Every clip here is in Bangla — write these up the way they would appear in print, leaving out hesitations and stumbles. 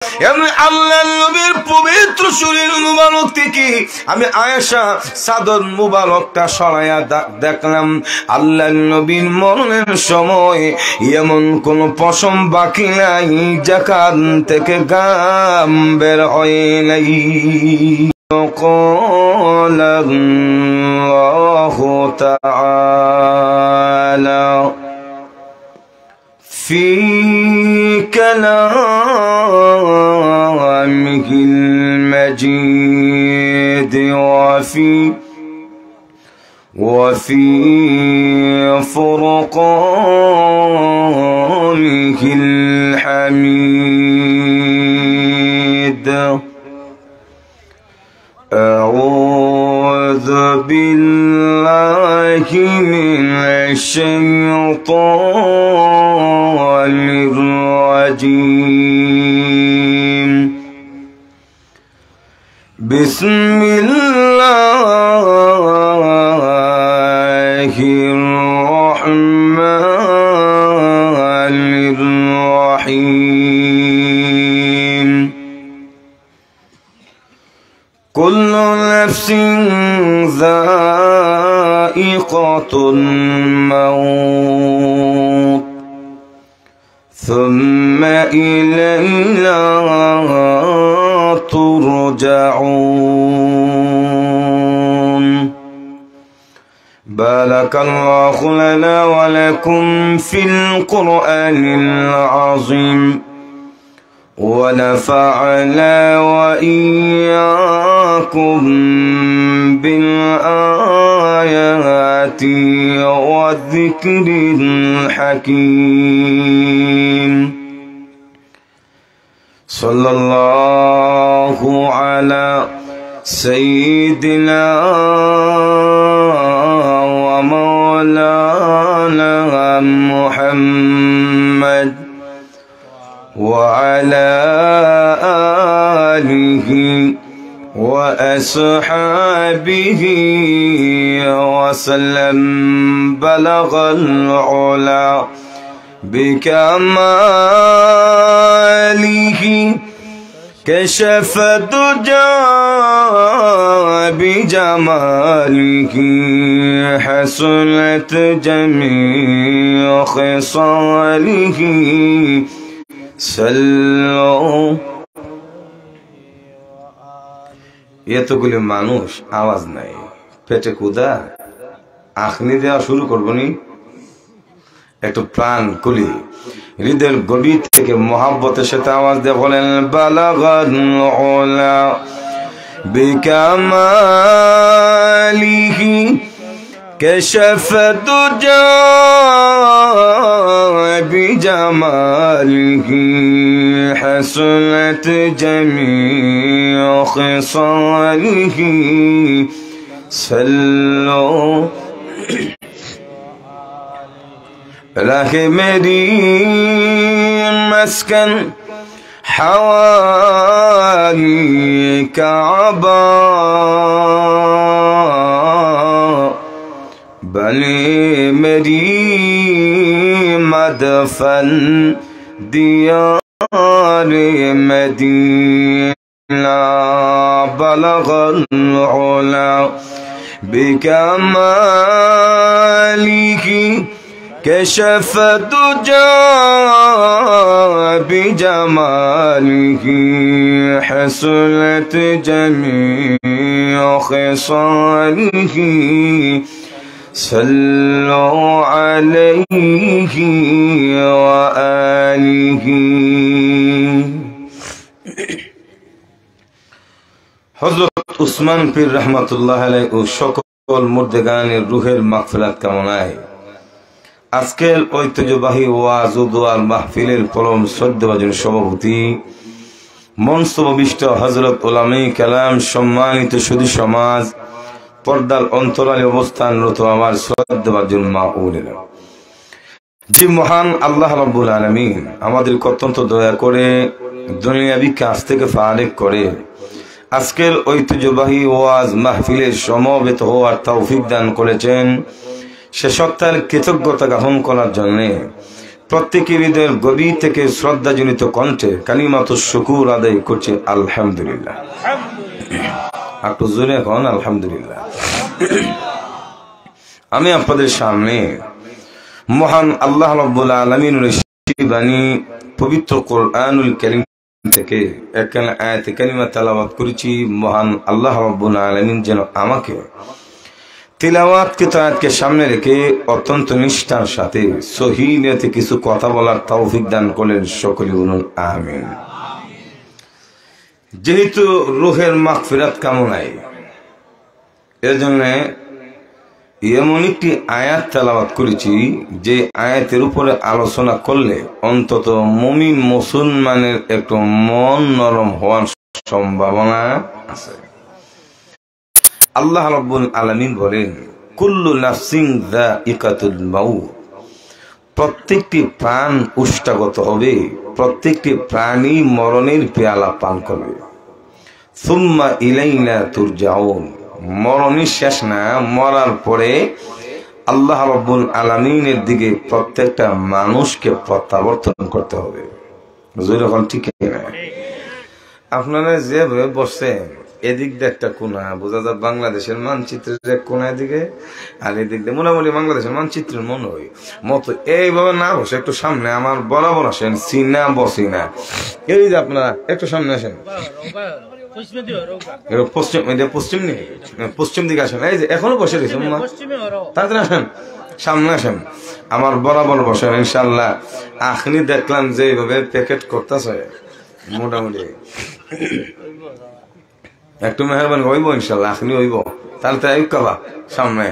আমি আল্লাহর নবীর পবিত্র শরীর মুবারক থেকে আমি আয়েশা চাদর মুবারকটা সরাইয়া দেখলাম আল্লাহর নবীর মরণের সময় এমন কোন পশম বাকি নাই যেখান থেকে ঘাম বের হয় নাই। قال الله تعالى في كلامه المجيد وفي فرقانه الحميد أعوذ بالله من الشيطان الرجيم بسم الله الرحمن الرحيم كل نفس ذائقة الموت ثم إلينا ترجعون بارك الله لنا ولكم في القرآن العظيم ونفعنا وإياكم بالآيات والذكر الحكيم صلى الله على سيدنا ومولانا محمد وعلى آله وأصحابه وسلم بلغ العلا بكماله كشف الدجى بجماله حسنت جميع خصاله এতগুলি মানুষ আওয়াজ নাই, পেটে ক্ষুধা, আখনি দেওয়া শুরু করবো নি। একটু প্রাণ খুলি হৃদয়ের গভীর থেকে মহাব্বতের সাথে আওয়াজ দিয়ে বলেন বালাগাল উলা বিকামালিহি كشف الدجى بجماله حسنت جميع خصاله صلوا لكن मेरी مسكن حوالي كعبة بني मेरी मदफन दियार मदीना बलग العلا بكماله كشف الدجى بجماله حسنت جميع خصاله صلوا عليه وآله হযরত উসমান পীর রাহমাতুল্লাহ আলাইহি ও সকল মুর্দেগানের রূহের মাগফিরাত কামনায় আজকের ঐতিহ্যবাহী ওয়াজ ও দোয়ার মাহফিলের পরম শ্রদ্ধেয়ভাজন সভাপতি মনসুববিষ্ট হযরত উলামায়ে কেরাম, সম্মানিত সুধী সমাজ, পর্দার অন্তরালে অবস্থানরত আমার শ্রদ্ধাভাজন মা ও বোনেরা, যে মহান আল্লাহ রাব্বুল আলামিন আমাদেরকে অত্যন্ত দয়া করে দুনিয়াবি কাজ থেকে ফারেক করে আজকের ঐতিহ্যবাহী ওয়াজ মাহফিলের সমবেত হওয়ার তৌফিক দান করেছেন, সে সত্তার কৃতজ্ঞতা জ্ঞাপন করার জন্য প্রত্যেকের হৃদয়ের গভীর থেকে শ্রদ্ধাজনিত কণ্ঠে কালিমাতুশ শুকুর আদায় করছে আলহামদুলিল্লাহ। একটু জোরে এখন আলহামদুলিল্লাহ। আমি আপনাদের সামনে মহান আল্লাহ রাব্বুল আলামিনের বাণী পবিত্র কোরআনুল কারীম থেকে একখানা আয়াতে কারিমা তেলাওয়াত করেছি। মহান আল্লাহ রাব্বুল আলামিন যেন আমাকে তিলাওয়াতকে আয়াতকে সামনে রেখে অত্যন্ত নিষ্ঠার সাথে সহিহ নিয়তে কিছু কথা বলার তৌফিক দান করলেন। সকলে বলুন আমিন। যেহেতু রূহের মাগফিরাত কামনায়, এর জন্য এমন একটি আয়াত তেলাওয়াত করেছি যে আয়াতের উপরে আলোচনা করলে অন্তত মুমিন মুসলমানের একটু মন নরম হওয়ার সম্ভাবনা আছে। আল্লাহ রাব্বুল আলামিন বলেন, কুল্লু নাফসিন যায়িকাতুল মাউত, প্রত্যেকটি প্রাণ উষ্টাগত হবে, প্রত্যেকটি প্রাণী মরণের পেয়ালা পান করবে। সুম্মা ইলাইনা তুরজাউন, মরণের শেষ না, মরার পরে আল্লাহ রাব্বুল আলামিনের দিকে প্রত্যেকটা মানুষকে প্রত্যাবর্তন করতে হবে। যখন ঠিক না, আপনারা যেভাবে বসছেন এদিক দিয়ে একটা কোনা বোঝা যায় বাংলাদেশের মানচিত্রের এক কোনার দিকে, আর এদিক দিয়ে মোটামুটি বাংলাদেশের মানচিত্রের মতো এইভাবে না বসে একটু সামনে আমার বরাবর আসেন, সিনা বসিনা, এই যে আপনারা একটু সামনে আসেন, পশ্চিম দিকে আসেন। এই যে এখনো বসে রয়েছে, তাড়াতাড়ি আসেন, সামনে আসেন, আমার বরাবর বসেন ইনশাল্লাহ। আখনি দেখলাম যে এইভাবে প্যাকেট করতেছে, মোটামুটি একটু মেহরবানি হইব ইনশাল্লাহ, আখনি হইব, তাড়াতাড়ি কাবা সামনে।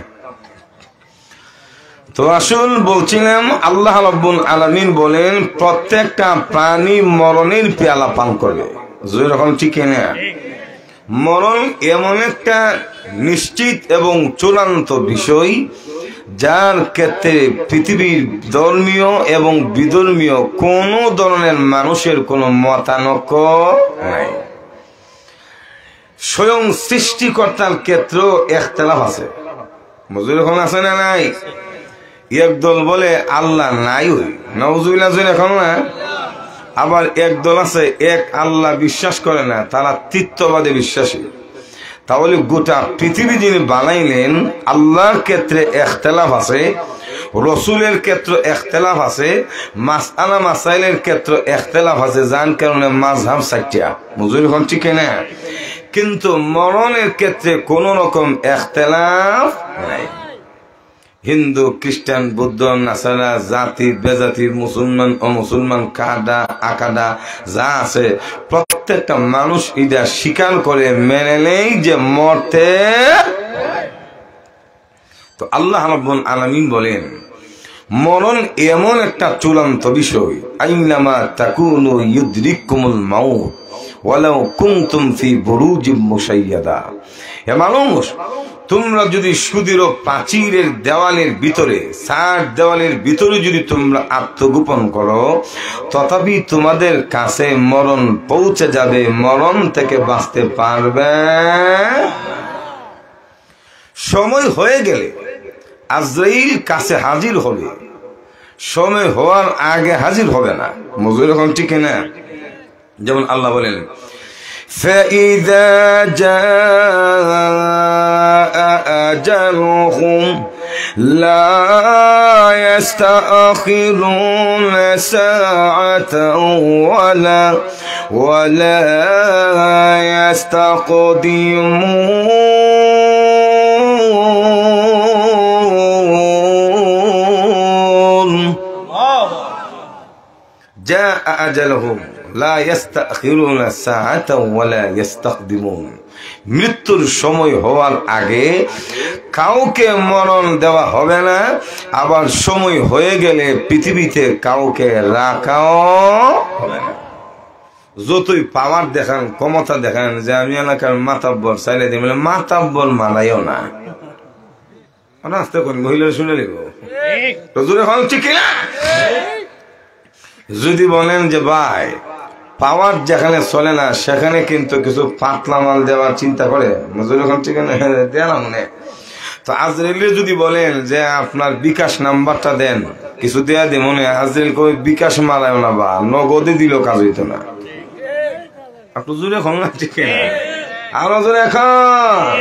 তো আসুন বলছিলাম, আল্লাহ রাব্বুল আলামিন বলেন প্রত্যেকটা প্রাণী মরণের পেয়ালা পান করবে। যখন ঠিক না, মরণ এমন একটা নিশ্চিত এবং চূড়ান্ত বিষয় যার ক্ষেত্রে পৃথিবীর ধর্মীয় এবং বিধর্মীয় কোন ধরনের মানুষের কোন মতানৈক্য নাই। স্বয়ং সৃষ্টিকর্তার ক্ষেত্রেও ইখতিলাফ আছে। মজুর এখন আছে না নাই? একদল বলে আল্লাহ নাই, ওই নাউজুবিল্লাহ এখন না। আবার একদল আছে এক আল্লাহ বিশ্বাস করে না, তারা তৃতীয়বাদে বিশ্বাসী। তাহলে গোটা পৃথিবী যিনি বানাইলেন, আল্লাহর ক্ষেত্রে ইখতিলাফ আছে, রসুলের ক্ষেত্রে ইখতিলাফ আছে, মাসআলা মাসাইলের ক্ষেত্রে ইখতিলাফ আছে, যার কারণে মাযহাব সাইটিয়া মজুর এখন ঠিক না। কিন্তু মরণের ক্ষেত্রে কোন রকম ইখতিলাফ নাই। হিন্দু, খ্রিস্টান, বৌদ্ধ, নাসারা, জাতি বেজাতির, মুসলমান অমুসলমান, কাদা আকাদা যা আছে, প্রত্যেকটা মানুষ এটা স্বীকার করে মেনে নেই যে মরতে। তো আল্লাহ রাব্বুল আলামিন বলেন মরণ এমন একটা চূড়ান্ত বিষয়, আইনামা তাকুনু ইউদরিকুমুল মাউত ওয়ালাউ কুনতুম ফি বুরুজিম মুশাইয়াদা। হে মানুষ, তোমরা যদি সুদৃঢ় প্রাচীরের দেওয়ালের ভিতরে, সার দেওয়ালের ভিতরে যদি তোমরা আত্মগোপন করো, তথাপি তোমাদের কাছে মরণ পৌঁছে যাবে, মরণ থেকে বাঁচতে পারবে। সময় হয়ে গেলে আজরাইল কাছে হাজির হবে, সময় হওয়ার আগে হাজির হবে না। মজুর এখন ঠিক না। যেমন আল্লাহ বলেন, فإذا جاء أجلهم لا يستأخرون ساعة ولا يستقدمون جاء أجلهم لا يستأخرون ساعة ولا يستقدمون। মৃত্যুর সময় হওয়ার আগে কাউকে মরণ দেওয়া হবে না, আবার সময় হয়ে গেলে পৃথিবীতে কাউকে রাখাও হবে না। যতই পাওয়ার দেখান, ক্ষমতা দেখান যে আমি এলাকার মাতাব্বর চাইলে দিই, মাতাব্বর মানাইও না। আস্তে করে মহিলা শুনে নিব, ঠিক না? যদি বলেন যে ভাই পাওয়ার যেখানে চলে না সেখানে কিন্তু কিছু পাতলা মাল দেওয়ার চিন্তা করে, ঠিক না, দেওয়া মনে। তো আজরাইলে যদি বলেন যে আপনার বিকাশ নাম্বারটা দেন, কিছু দেয়া দে মনে, আজরাইল কই বিকাশ মারায় না বা নগদে দিল কাজ হইতো না। একটু জোরে এখন না, ঠিক না? আরো জোরে এখন।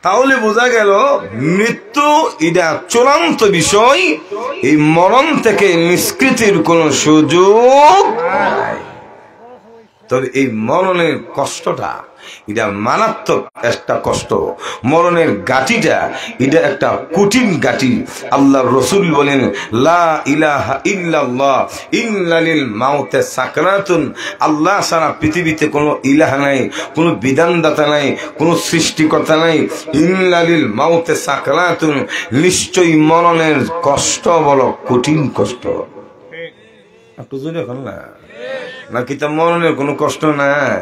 তাহলে বোঝা গেল মৃত্যু এটা চূড়ান্ত বিষয়, এই মরণ থেকে নিষ্কৃতির কোন সুযোগ নাই। তবে এই মরণের কষ্টটা এটা মারাত্মক একটা কষ্ট, মরণের গাঠিটা এটা একটা কঠিন গাঠি। আল্লাহ রসুল বলেন লা ইলাহা ইল্লাল্লাহ ইন্নালিল মাউতে সাকরাতুন, আল্লাহ ছাড়া পৃথিবীতে কোনো ইলাহ নাই, কোনো বিধানদাতা নাই, কোনো সৃষ্টিকর্তা নাই। ইন্নালিল মাউতে সাকরাতুন, নিশ্চয়ই মরণের কষ্ট বড় কঠিন কষ্ট। একটু জোরে এখন না, নাকি তা মরণের কোনো কষ্ট নাই?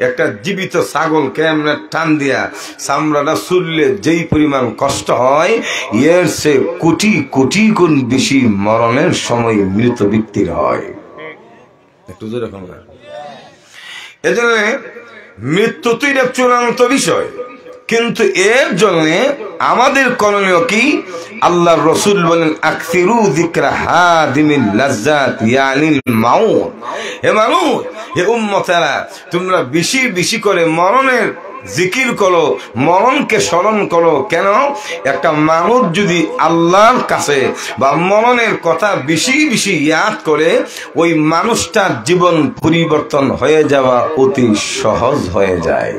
একটা জীবিত ছাগল কেমনে টান দিয়া চামড়াটা চুললে যেই পরিমাণ কষ্ট হয়, এর সে কোটি কোটি গুণ বেশি মরণের সময় মৃত ব্যক্তির হয়। একটু জোরে এখন না। এজন্য মৃত্যু তো এটা চূড়ান্ত বিষয়, কিন্তু এর জন্য আমাদের করণীয় কি? আল্লাহর রাসূল বলেন আকসিরু যিকরা হাদিমিল লাজ্জাত ইয়ানিল মাউত। হে মানুষ, হে উম্মতেরা, তোমরা বেশি বেশি করে মরণের জিকির করো, মরণকে স্মরণ করো। কেন? একটা মানুষ যদি আল্লাহর কাছে বা মরণের কথা বেশি বেশি ইয়াদ করে, ওই মানুষটার জীবন পরিবর্তন হয়ে যাওয়া অতি সহজ হয়ে যায়।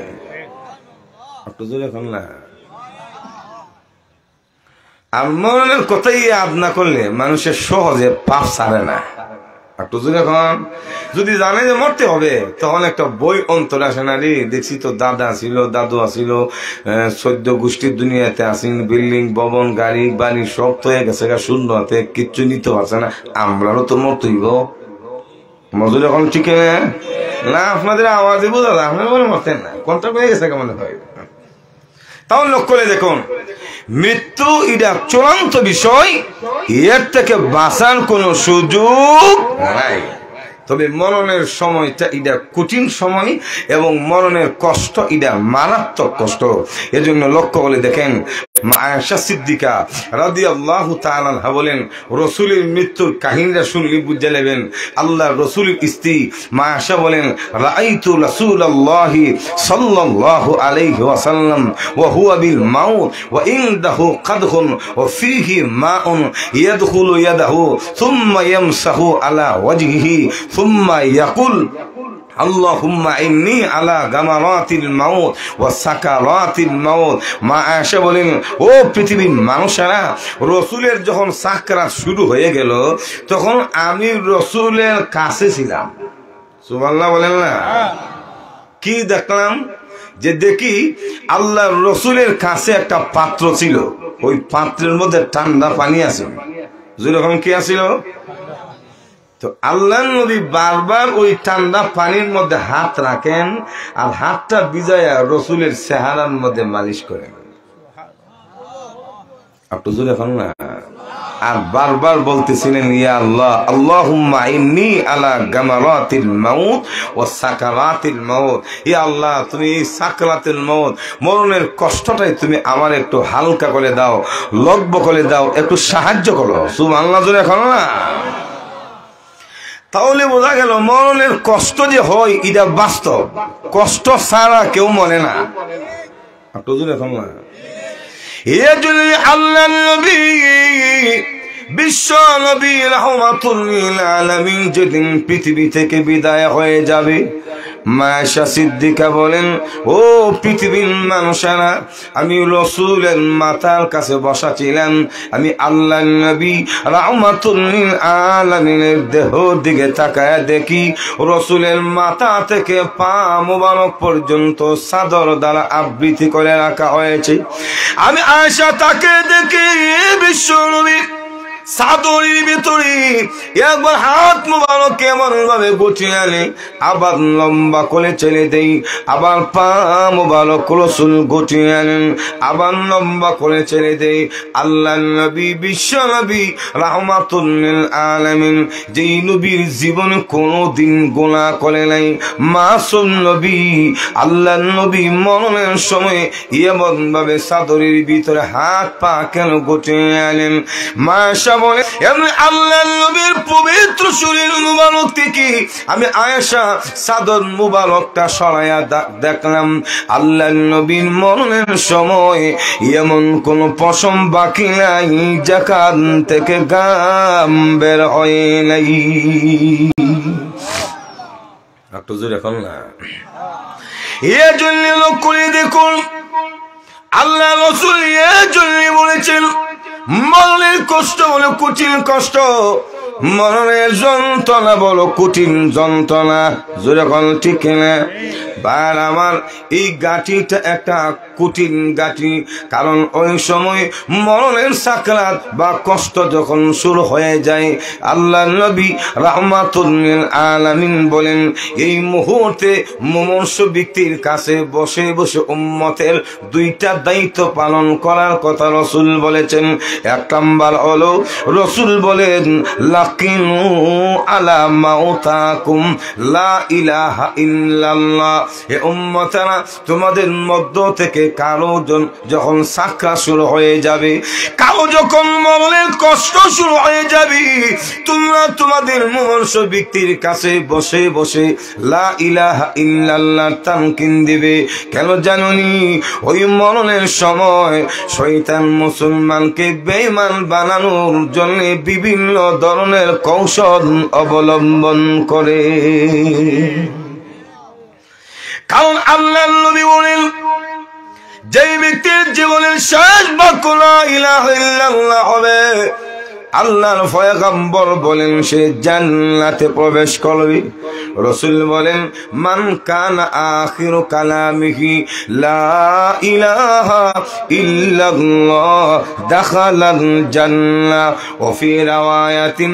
আর মরণের কথাই ইয়াদ না করলে মানুষের সহজে পাপ ছাড়ে না। একটু যখন যদি জানে যে মরতে হবে, তখন একটা বই অন্তর আসে না রে। দেখছি তো দাদা ছিল, দাদু আসিল, 14 গোষ্ঠীর দুনিয়াতে আসেন, বিল্ডিং ভবন গাড়ি বাড়ি সব তো হয়ে গেছে, শূন্য হাতে কিচ্ছু নিতে পারছে না। আমরাও তো মরতেইব, মজুর এখন ঠিক না? আপনাদের আওয়াজে বোঝা যায় আপনারা মনে মরতেন না, কোনটা হয়ে গেছে কেমন হয়। তাও লক্ষ্য করে দেখুন, মৃত্যু এটা চূড়ান্ত বিষয়, এর থেকে বাঁচার কোন সুযোগ নাই। তবে মরণের সময়টা এটা কঠিন সময় এবং মরণের কষ্ট এটা মারাত্মক কষ্ট। এজন্য লক্ষ্য করে দেখেন, মা আয়েশা সিদ্দিকা রাদিয়াল্লাহু তাআলা আনহা বলেন, রাসূলের মৃত্যুর কাহিনীটা শুনলে বুঝে নেবেন। আল্লাহর রাসূলের স্ত্রী মা আয়েশা বলেন, রাআইতু রাসূলুল্লাহি সাল্লাল্লাহু আলাইহি ওয়াসাল্লাম ওয়া হুয়া বিল মাউত ওয়া ইনদাহু কাদহুন ওয়া ফীহি মাউন ইয়াদখুলু ইয়াদাহু সুম্মা ইয়ামসাহু আলা ওয়াজহিহি সুম্মা ইয়াকুল আল্লাহুম্মা ইন্নী আলা গামারাতিল মাউত ওয়া সাকারাতিল মাউত। মা আয়েশা বলেন, ও পৃথিবীর মানুষেরা, রাসূলের যখন সাকরাত শুরু হয়ে গেল, তখন আমি রাসূলের কাছে ছিলাম। সুবহানাল্লাহ বলেন না? কি দেখলাম? যে দেখি আল্লাহর রাসূলের কাছে একটা পাত্র ছিল, ওই পাত্রের মধ্যে ঠান্ডা পানি আছে। যেরকম কি আছিল? তো আল্লাহ নবী বারবার ওই ঠান্ডা পানির মধ্যে হাত রাখেন আর হাতটা ভিজায়া রাসূলের চেহারার মধ্যে মালিশ করেন। আপনি জোরে এখন না? আর বারবার বলতেছিলেন, ইয়া আল্লাহ, আল্লাহুম্মা ইন্নী আলা গামারাতিল মাউত ওয়া সাকারাতিল মাউত। ইয়া আল্লাহ, তুমি এই সাকরাতুল মাউত, মরণের কষ্টটাই তুমি আমার একটু হালকা করে দাও, লঘু করে দাও, একটু সাহায্য করো। সুবহানাল্লাহ জোরে এখন না? তাহলে বোঝা গেল মরণের কষ্ট যে হয় এটা বাস্তব, কষ্ট ছাড়া কেউ মরে না। একটু জোরে এখন না? আল্লাহ নবী বিশ্ব নবী রাহমাতুল লিল আলামিন যেদিন পৃথিবী থেকে বিদায় হয়ে যাবে, মা আয়েশা সিদ্দিকা বলেন, ও পৃথিবীর মানুষেরা, আমি রাসূলের মাথার কাছে বসা ছিলাম, আমি আল্লাহ নবী রাহমাতুল লিল আলামিনের দেহ দিকে তাকায় দেখি রাসূলের মাথা থেকে পা মোবারক পর্যন্ত চাদর দ্বারা আবৃত করে রাখা হয়েছে। আমি আয়েশা তাকে দেখি বিশ্ব নবী চাদরের ভিতরে একবার হাত মোবারক কেমন ভাবে গুছিয়ে আনে, আবার লম্বা করে ছেড়ে দেই, আবার পা মোবারক রসুল গুছিয়ে আনেন, আবার লম্বা করে ছেড়ে দেই। আল্লাহ নবী, বিশ্ব নবী, রাহমাতুল লিল আলামিন, যেই নবীর জীবনে কোনোদিন গুনাহ করে নাই, মাসুম নবী, আল্লাহ নবী মরণের সময় এমন ভাবে চাদরের ভিতরে হাত পা কেন গুছিয়ে আনেন? মাশা বলে এমনি আল্লাহ নবীর পবিত্র শরীর মুবারক থেকে আমি আয়েশা চাদর মুবারকটা সরাইয়া দেখলাম, আল্লাহ নবীর মরণের সময় এমন কোন পশম বাকি নাই যেখান থেকে গাম বের হয় নাই। একটু জোরে এখন না, এর জন্য লোক করে দেখুন, আল্লাহ রাসূল এর জন্য বলেছেন মরণের কষ্ট হলো কঠিন কষ্ট, মরণের যন্ত্রণা বলো কঠিন যন্ত্রণা। যেরকম ঠিক না বার আমার, এই গাঠিটা একটা কঠিন গাঠি, কারণ ওই সময় মরণের সাকরাত বা কষ্ট যখন শুরু হয়ে যায়, আল্লাহ নবী রাহমাতুল লিল আলামিন বলেন এই মুহূর্তে মুমূর্ষ ব্যক্তির কাছে বসে বসে উম্মতের দুইটা দায়িত্ব পালন করার কথা রাসূল বলেছেন। এক নাম্বার হলো রাসূল বলেন লাকিনু আলা মাউতাকুম লা ইলাহা ইল্লাল্লাহ। হে উম্মতেরা, তোমাদের মধ্য থেকে কারো যখন সাকরাত শুরু হয়ে যাবে, কারো যখন মরণের কষ্ট শুরু হয়ে যাবে, তোমরা তোমাদের মুমূর্ষ ব্যক্তির কাছে বসে বসে লা ইলাহা ইল্লাল্লাহ তানকিন দিবে। কেন জানুনি? ওই মরণের সময় শয়তান মুসলমানকে বেঈমান বানানোর জন্য বিভিন্ন ধরনের কৌশল অবলম্বন করে। কারণ আল্লাহ নবী বলেন যে ব্যক্তির জীবনের শেষ বাক্য লা ইলাহা ইল্লাল্লাহ হবে, আল্লাহর পয়গম্বর বলেন সে জান্নাতে প্রবেশ করবে। রাসূল বলেন মান কানা আখিরু কালামিহি লা ইলাহা ইল্লাল্লাহ দাখালাল জান্নাহ। ওয়া ফি রাওয়ায়াতিন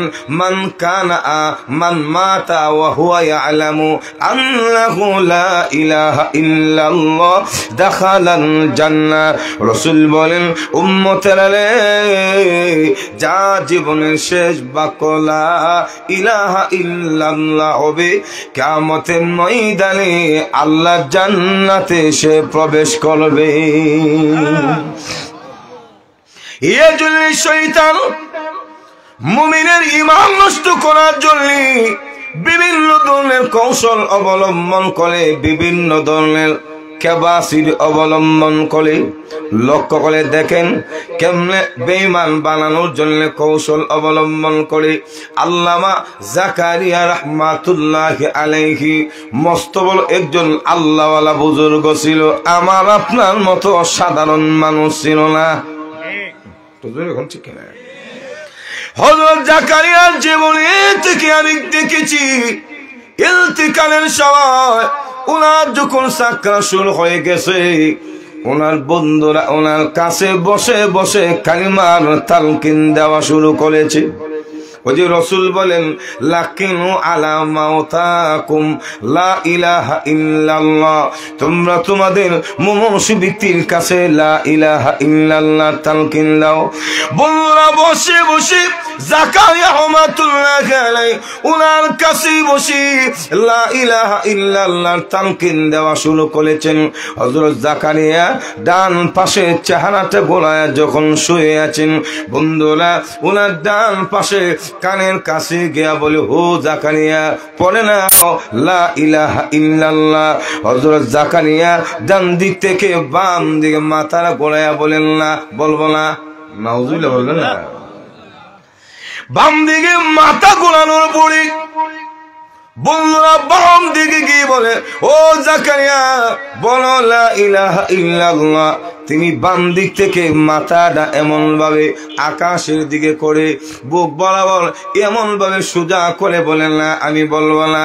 মান মাতা ওয়া হুয়া ইয়ালামু আন্নাহু লা ইলাহা ইল্লাল্লাহ দাখালাল জান্নাহ। রাসূল বলেন উম্মতেরা রে, যা জীবনের শেষ বাক্য লা ইলাহা ইল্লাল্লাহ হবে, কিয়ামতের ময়দানে আল্লাহ জান্নাতে সে প্রবেশ করবে। এজন্য শয়তান মুমিনের ঈমান নষ্ট করার জন্য বিভিন্ন ধরনের কৌশল অবলম্বন করে, বিভিন্ন ধরনের কেবাসির অবলম্বন করে। লক্ষ্য করে দেখেন কেমনে বেঈমান বানানোর জন্য কৌশল অবলম্বন করে। আল্লামা জাকারিয়া রাহমাতুল্লাহি আলাইহি মস্ত বড় একজন আল্লাহওয়ালা বুজুর্গ ছিল, আমার আপনার মতো সাধারণ মানুষ ছিল না। হযরত জাকারিয়ার জীবনে থেকে আমি দেখেছি ইন্তিকালের সময় ওনার যখন সাকরাত শুরু হয়ে গেছে, ওনার বন্ধুরা ওনার কাছে বসে বসে কালিমার তালকিন দেওয়া শুরু করেছে। ওই যে রাসূল বলেন লাকিনু আলা মাউতাকুম লা ইলাহা ইল্লাল্লাহ, তোমরা তোমাদের মুমূর্ষ ব্যক্তির কাছে লা ইলাহা ইল্লাল্লাহ তালকিন দাও। বন্ধুরা বসে বসে জাকারিয়া রাহমাতুল্লাহি আলাইহি ওনার কাছে বসে লা ইলাহা ইল্লাল্লাহ তালকিন দেওয়া শুরু করেছেন। হযরত জাকারিয়া ডান পাশে চেহারাটা গোলায় যখন শুয়ে আছেন, বন্ধুরা ওনার ডান পাশে কানের কাছে গিয়া বলে হো জাকারিয়া পড়ে না লা ইলাহা ইল্লাল্লাহ। হযরত জাকারিয়া ডান দিক থেকে বাম দিকে মাথাটা গোলায়া বলেন না, বলবো না, নাউজুবিল্লাহ বলবেন না। বাম দিকে মাথা গোলানোর পরে বন্ধুরা বাম দিকে গিয়ে বলে ও জাকারিয়া বলো লা ইলাহা ইল্লাল্লাহ। তিনি বাম দিক থেকে মাথাটা এমন ভাবে আকাশের দিকে করে বুক বরাবর এমন ভাবে সোজা করে বলেন না আমি বলবো না,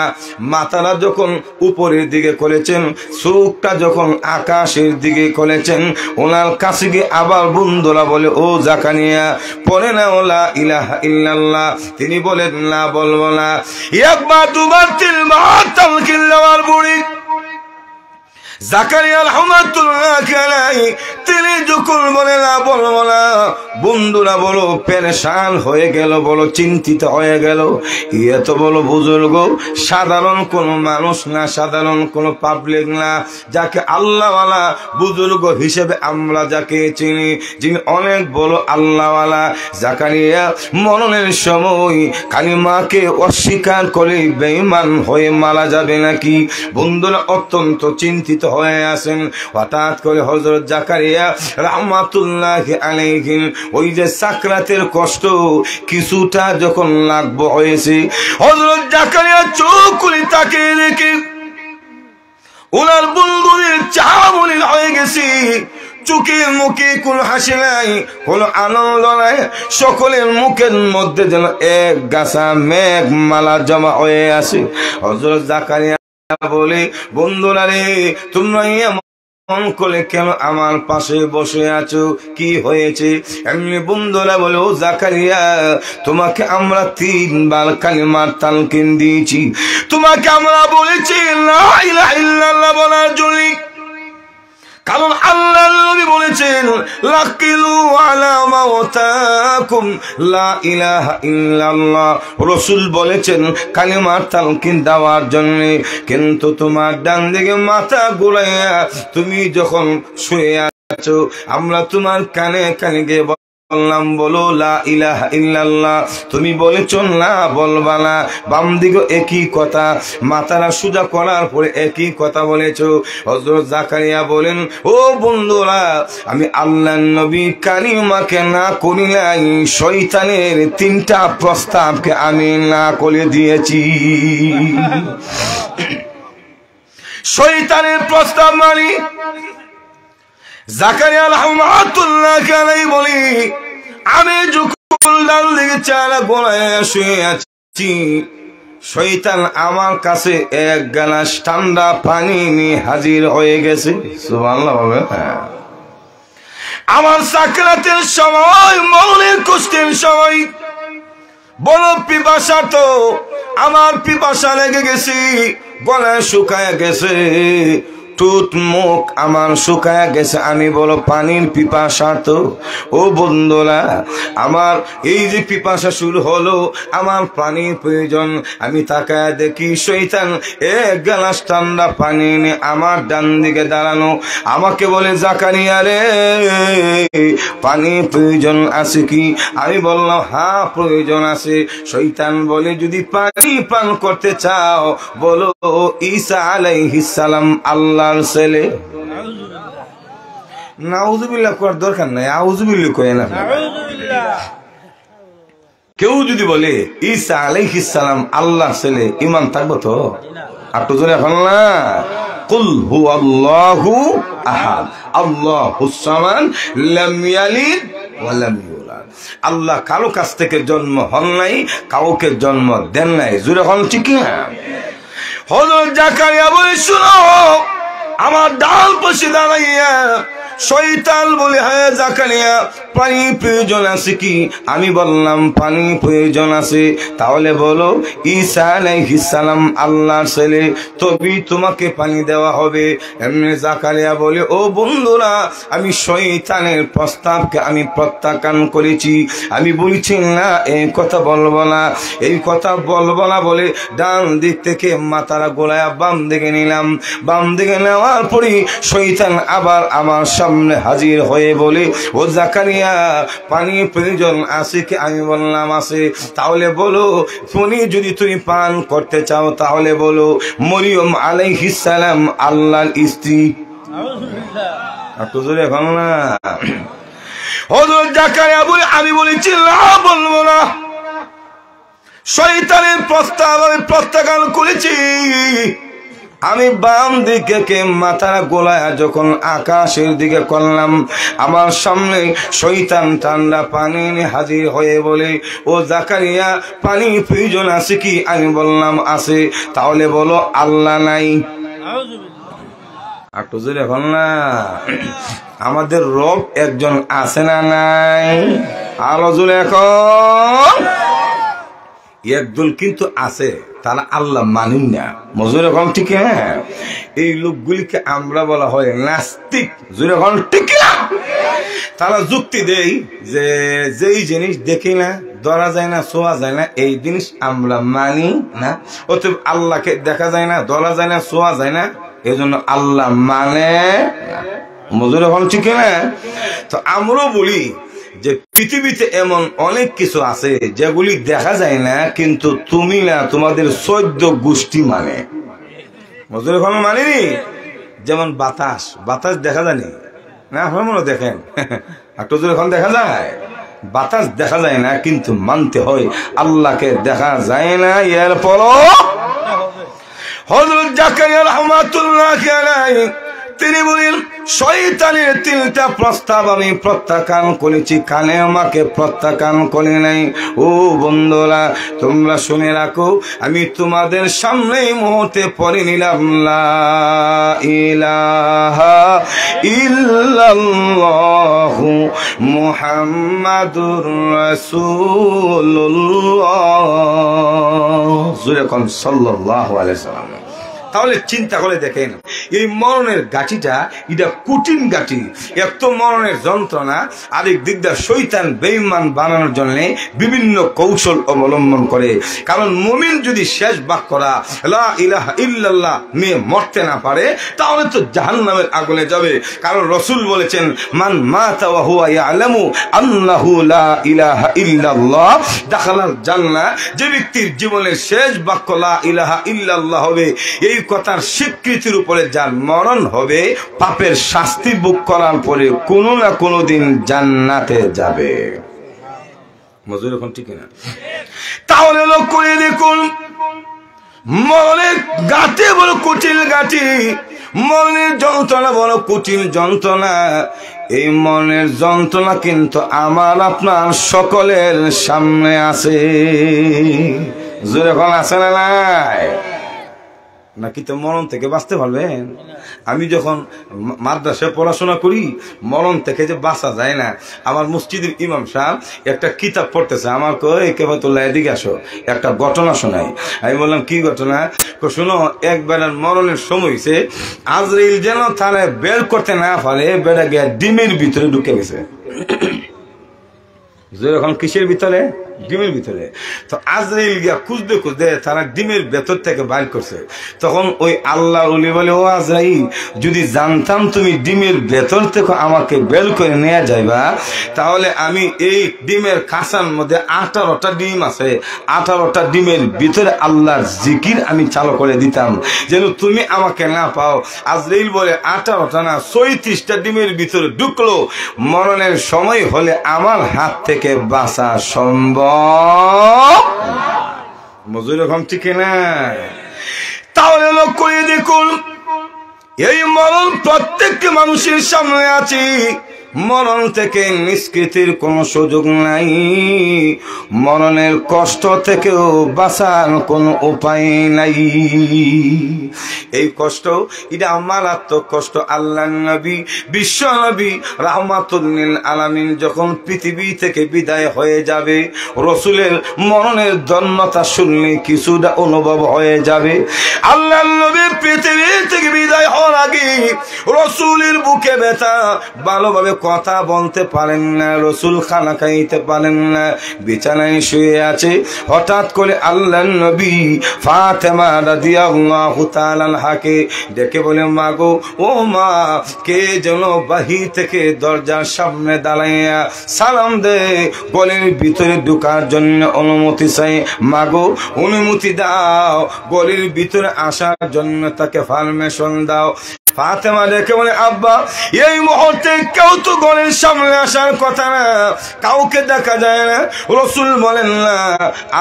মাথাটা যখন উপরের দিকে করেছেন, চোখটা যখন আকাশের দিকে করেছেন, ওনার কাছে গিয়ে আবার বন্ধুরা বলে ও জাকারিয়া পড়ে না লা ইলাহা ইল্লাল্লাহ। তিনি বলেন না বলবো না। একবার দুবার তিনবার তালকিন দেওয়ার পরে জাকারিয়া রাহমাতুল্লাহ আলাইহি তিনি যখন বলে না বলবো না, বন্ধুরা বলো পেরেশান হয়ে গেল, বলো চিন্তিত হয়ে গেল। এত বড় বুজুর্গ সাধারণ কোন মানুষ না, সাধারণ কোন পাবলিক না, যাকে আল্লাহওয়ালা বুজুর্গ হিসেবে আমরা যাকে চিনি, যিনি অনেক বড় আল্লাহওয়ালা। জাকারিয়া মরণের সময় কালিমাকে অস্বীকার করে বেঈমান হয়ে মারা যাবে নাকি, বন্ধুরা অত্যন্ত চিন্তিত হয়ে আছেন। হঠাৎ করে হযরত জাকারিয়া রাহমাতুল্লাহ আলাইহি ওই যে সাকরাতের কষ্ট কিছুটা যখন লাগবে হয়েছে, হযরত জাকারিয়া চোখ খুলে তাকিয়ে দেখে ওনার বন্ধুদের চামড়ি হয়ে গেছে, চোখের মুখে কোনো হাসি নাই, কোনো আনন্দ নাই, সকলের মুখের মধ্যে যেন এক গাছা মেঘ মালা জমা হয়ে আছে। হযরত জাকারিয়া বলে বন্ধুরা রে তোমরা এমন করে কেন আমার পাশে বসে আছো, কি হয়েছে? এমনি বন্ধুরা বলে ও জাকারিয়া তোমাকে আমরা 3 বার কালিমার তালকিন দিয়েছি, তোমাকে আমরা বলেছি লা ইলাহা ইল্লাল্লাহ বলার জন্য, কারণ আল্লাহর নবী বলেছেন লাকিলু আলা মাওতাকুম লা ইলাহা ইল্লাল্লাহ। রাসূল বলেছেন কালিমার তালকিন দেওয়ার জন্য, কিন্তু তোমার ডান দিকে মাথা ঘুরাইয়া তুমি যখন শুয়ে আছো আমরা তোমার কানে কানে গিয়ে বললাম বলো লা ইলাহা ইল্লাল্লাহ, তুমি বলেছ না বলবা না। বাম দিকে একই কথা, মাথাটা সোজা করার পরে একই কথা বলেছো। হযরত জাকারিয়া বলেন ও বন্ধুরা আমি আল্লাহর নবী কালিমাকে না করিলাই, শয়তানের 3টা প্রস্তাবকে আমি না করে দিয়েছি। শয়তানের প্রস্তাব মানে জাকারিয়া রাহমাতুল্লাহ আলাইহি বলি আমি যখন ডান দিকে চারা গোলায় শুয়ে আছি, শয়তান আমার কাছে 1 গ্লাস ঠান্ডা পানি নিয়ে হাজির হয়ে গেছে। সুবহানাল্লাহ বলেন। আমার সাকরাতের সময়, মরণের কষ্টের সময় বড় পিপাসা, তো আমার পিপাসা লেগে গেছে, গলা শুকায় গেছে, টুট মুখ আমার শুকায় গেছে, আমি বলো পানির পিপাসা। তো ও বন্ধুরা আমার এই যে পিপাসা শুরু হলো, আমার পানির প্রয়োজন। আমি তাকায় দেখি শয়তান 1 গ্লাস ঠান্ডা পানি নিয়ে আমার ডান দিকে দাঁড়ানো, আমাকে বলে জাকারিয়া রে পানির প্রয়োজন আছে কি? আমি বললাম হ্যাঁ প্রয়োজন আছে। শয়তান বলে যদি পানি পান করতে চাও বলো ঈসা আলাইহিস সালাম আল্লাহর ছেলে। নাউযুবিল্লাহ করার দরকার নাই, আউযুবিল্লাহ কয় না। কেউ যদি বলে ঈসা আলাইহিস সালাম আল্লাহর ছেলে, ঈমান থাকবে তো? আর তো জোরে এখন না, কুল হুয়াল্লাহু আহাদ আল্লাহুস সামাদ লাম ইয়ালিদ ওয়া লাম ইউলাদ। আল্লাহ কারো কাছ থেকে জন্ম হন নাই, কাউকে জন্ম দেন নাই। জোরে হন ঠিক না? হযরত জাকারিয়া বলে শুনো, আমার ডাল পাশে দাঁড়াইয়া শয়তান বলে হ্যাঁ জাকারিয়া পানি প্রয়োজন আছে কি? আমি বললাম পানি প্রয়োজন আছে। তাহলে বলো ঈসা আলাইহিস সালাম আল্লাহর ছেলে, তবেই তোমাকে পানি দেওয়া হবে। এমনি জাকারিয়া বলে ও বন্ধুরা আমি শয়তানের প্রস্তাবকে আমি প্রত্যাখ্যান করেছি, আমি বলছি না এই কথা বলবো না, এই কথা বলবো না বলে ডান দিক থেকে মাথাটা গোলায়া বাম দিকে নিলাম। বাম দিকে নেওয়ার পরে শয়তান আবার আমার সামনে হাজির হয়ে বলে ও জাকারিয়া পানি প্রয়োজন আছে কি? আমি বললাম আছে। তাহলে বলো পানি যদি তুমি পান করতে চাও তাহলে বলো মরিয়ম আলাইহিস সালাম আল্লাহর স্ত্রী। একটু জোরে এখন না। হযরত জাকারিয়া বলে আমি বলেছি না বলবো না, শয়তানের প্রস্তাব আমি প্রত্যাখ্যান করেছি। আমি বাম দিকে মাথা গোলায় যখন আকাশের দিকে করলাম, আমার সামনে শয়তান ঠান্ডা পানি হাজির হয়ে বলে, ও জাকারিয়া পানি প্রয়োজন আছে কি? আমি বললাম আছে। তাহলে বলো আল্লাহ নাই। একটু জোরে এখন না, আমাদের রব একজন আছে না নাই? আলো জোরে এখন। একদল কিন্তু আছে, তারা আল্লাহ মানেন না। মজুর এখন ঠিক। হ্যাঁ, এই লোকগুলিকে আমরা বলা হয় নাস্তিক। জোরে এখন ঠিক না? তারা যুক্তি দেয় যে যেই জিনিস দেখি না, ধরা যায় না, ছোঁয়া যায় না, এই জিনিস আমরা মানি না। অতএব আল্লাহকে দেখা যায় না, ধরা যায় না, ছোঁয়া যায় না, এই জন্য আল্লাহ মানে মজুর এখন ঠিক না? তো আমরাও বলি যে পৃথিবীতে এমন অনেক কিছু আছে যেগুলি দেখা যায় না, কিন্তু তুমি না, তোমাদের 14 গোষ্ঠী মানে। মজুর এখন মানিনি। যেমন বাতাস, বাতাস দেখা যায়নি না, আপনার মনে দেখেন একটু জোরে এখন দেখা যায়। বাতাস দেখা যায় না, কিন্তু মানতে হয় আল্লাহকে দেখা যায় না। এরপরও হযরত জাকারিয়া রাহমাতুল্লাহি আলাইহি তিনি বলেন, শয়তানের 3টা প্রস্তাব আমি প্রত্যাখ্যান করেছি, কানে আমাকে প্রত্যাখ্যান করে নাই। ও বন্ধুরা, তোমরা শুনে রাখো, আমি তোমাদের সামনে মুহূর্তে পড়ে নিলাম লা ইলাহা ইল্লাল্লাহু মুহাম্মাদুর রাসূলুল্লাহ, জোরে কোন সাল্লাল্লাহু আলাইহি সাল্লাম। তাহলে চিন্তা করে দেখেন, এই মরণের গাঠিটা এটা কঠিন গাঠি। এক তো মরণের যন্ত্রণা, আরেক দিক দিয়ে শয়তান বেঈমান বানানোর জন্য বিভিন্ন কৌশল অবলম্বন করে। কারণ মুমিন যদি শেষ বাক্যরা লা ইলাহা ইল্লাল্লাহ নিয়ে মরতে না পারে, তাহলে তো জাহান্নামের আগুনে যাবে। কারণ রাসূল বলেছেন, মান মাতা ওয়া হুয়া ইয়ালামু আন্নাহু লা ইলাহা ইল্লাল্লাহ দাখালাল জান্নাহ। যে ব্যক্তির জীবনের শেষ বাক্য লা ইলাহা ইল্লাল্লাহ হবে, এই কথার স্বীকৃতির উপরে যার মরণ হবে, পাপের শাস্তি ভোগ করার পরে কোনো না কোনো দিন জান্নাতে যাবে। মজুর এখন ঠিক না? তাহলে লোক করে দেখুন, মরণের গাঁটে বড় কঠিন গাঁটি, মরণের যন্ত্রণা বড় কঠিন যন্ত্রণা। এই মনের যন্ত্রণা কিন্তু আমার আপনার সকলের সামনে আছে। জোরে এখন আছে না নাই? নাকি তো মরণ থেকে বাঁচতে পারবেন? আমি যখন মাদ্রাসায় পড়াশোনা করি, মরণ থেকে যে বাঁচা যায় না। আমার মসজিদের ইমাম সাহেব একটা কিতাব পড়তেছে, আমার কই কেবতুল্লাহ এদিকে আসো, একটা ঘটনা শোনাই। আমি বললাম কি ঘটনা? শোনো, একবার মরণের সময় হয়েছে, আজরাইল যেন তারা বের করতে না পারে, বেড়া গিয়ে ডিমের ভিতরে ঢুকে গেছে। এখন কিসের ভিতরে? ডিমের ভিতরে। তো আজরাইল গিয়া খুঁজতে খুঁজতে তারা ডিমের ভেতর থেকে বাইর করছে। তখন ওই আল্লাহ ওলি বলে, ও আজরাইল, যদি জানতাম তুমি ডিমের ভেতর থেকে আমাকে বের করে নিয়ে যাইবা, তাহলে আমি এই ডিমের খাঁচার মধ্যে 18টা ডিম আছে, 18টা ডিমের ভিতরে আল্লাহর জিকির আমি চালু করে দিতাম, যেন তুমি আমাকে না পাও। আজরাইল বলে 18টা না, 34টা ডিমের ভিতরে ঢুকলো। মরণের সময় হলে আমার হাত থেকে বাঁচা সম্ভব। মজুর এখন ঠিক না? তাহলে লোক করে দেখুন, এই মরণ প্রত্যেকটি মানুষের সামনে আছে। মরণ থেকে নিষ্কৃতির কোনো সুযোগ নাই, মরণের কষ্ট থেকেও বাঁচার কোনো উপায় নাই। এই কষ্ট এটা মারাত্মক কষ্ট। আল্লাহর নবী, বিশ্ব নবী রাহমাতুল লিল আলামিন যখন পৃথিবী থেকে বিদায় হয়ে যাবে, রাসূলের মরণের দন্নতা শুনলে কিছুটা অনুভব হয়ে যাবে। আল্লাহর নবী পৃথিবী থেকে বিদায় হওয়ার আগে রাসূলের বুকে ব্যথা, ভালোভাবে কথা বলতে পারেন না, রাসূল খানা খাইতে পারেন না, বিছানায় শুয়ে আছে। হঠাৎ করে আল্লাহর নবী ফাতেমা রাদিয়াল্লাহু তাআলা আনহাকে ডেকে বলে, মা গো, ও মা, কে যেন বাহির থেকে দরজার সামনে দাঁড়াইয়া সালাম দে, গলির ভিতরে ঢোকার জন্য অনুমতি চাই। মা গো, অনুমতি দাও, গলির ভিতরে আসার জন্য তাকে পারমিশন দাও। ফাতেমা দেখে বলে আব্বা এই মুহূর্তে কেউ তো ঘরের সামনে আসার কথা না, কাউকে দেখা যায় না। রাসূল বলেন না,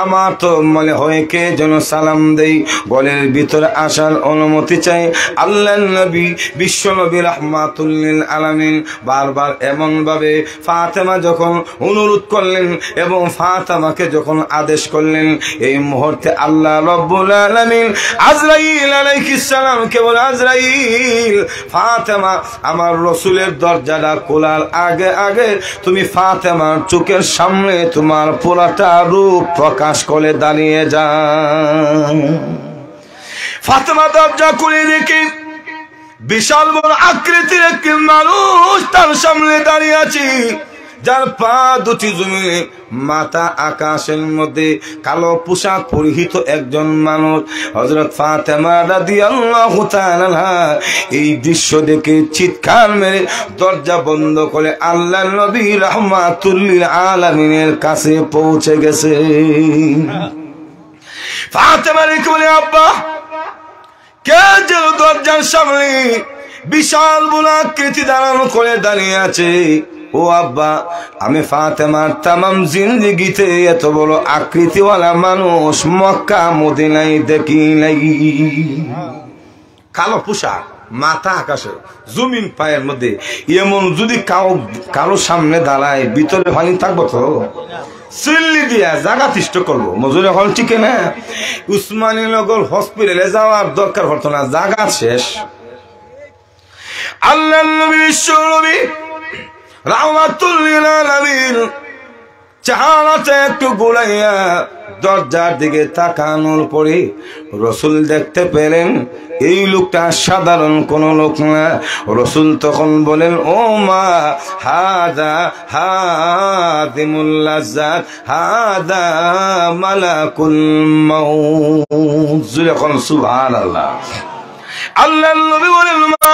আমার তো মনে হয় কে যেন সালাম দেই, ঘরের ভিতরে আসার অনুমতি চাই। আল্লাহর নবী বিশ্ব নবী রাহমাতুল লিল আলামিন বারবার এমন ভাবে ফাতেমা যখন অনুরোধ করলেন এবং ফাতেমাকে যখন আদেশ করলেন, এই মুহূর্তে আল্লাহ রাব্বুল আলামিন আজরাইল আলাইহিস সালাম কে বলে, আজরাইল ফাতেমা আমার রাসূলের দরজাটা খোলার আগে আগে তুমি ফাতেমার চোখের সামনে তোমার পুরাটা রূপ প্রকাশ করে দাঁড়িয়ে যাও। ফাতেমা দরজা খুলে দেখে বিশাল বড় আকৃতির একটি মানুষ তার সামনে দাঁড়িয়ে আছে, যার পা দুটি জমিনে, মাথা আকাশের মধ্যে, কালো পোশাক পরিহিত একজন মানুষ। হযরত ফাতেমা রাদিয়াল্লাহু তাআলা এই দৃশ্য দেখে চিৎকার মেরে দরজা বন্ধ করে আল্লাহর নবী রাহমাতুল লিল আলামিনের কাছে পৌঁছে গেছে। ফাতেমা রেখে বলে আব্বা কে যেন দরজার সামনে বিশাল বড় আকৃতি দাঁড়ানো করে দাঁড়িয়ে আছে। ও আব্বা, আমি ফাতেমার তামাম জিন্দেগিতে এত বড় আকৃতিওয়ালা মানুষ মক্কা মদিনায় দেখি নাই। কালো পোশাক, মাথা আকাশে, জমিন পায়ের মধ্যে, এমন যদি কারো সামনে দাঁড়ায় ভিতরে পানি থাকবো তো সিল্লি দিয়া জায়গা তিষ্ট করবো। মজুরি হল ঠিক না, উসমানীনগর হসপিটালে যাওয়ার দরকার হতো না, জায়গা শেষ। আল্লাহ নবী বিশ্ব নবী রাহমাতুল লিল আলামিন চেহারাটা একটু গোলাইয়া দরজার দিকে তাকানোর পরে রাসূল দেখতে পেলেন এই লোকটা সাধারণ কোন লোক না। রাসূল তখন বলেন, ও মা, হাদা হাদিমুল লাজ্জাত, হাদা মালাকুল মাউত। যখন সুবহানাল্লাহ। আল্লাহর নবী বলেন, মা,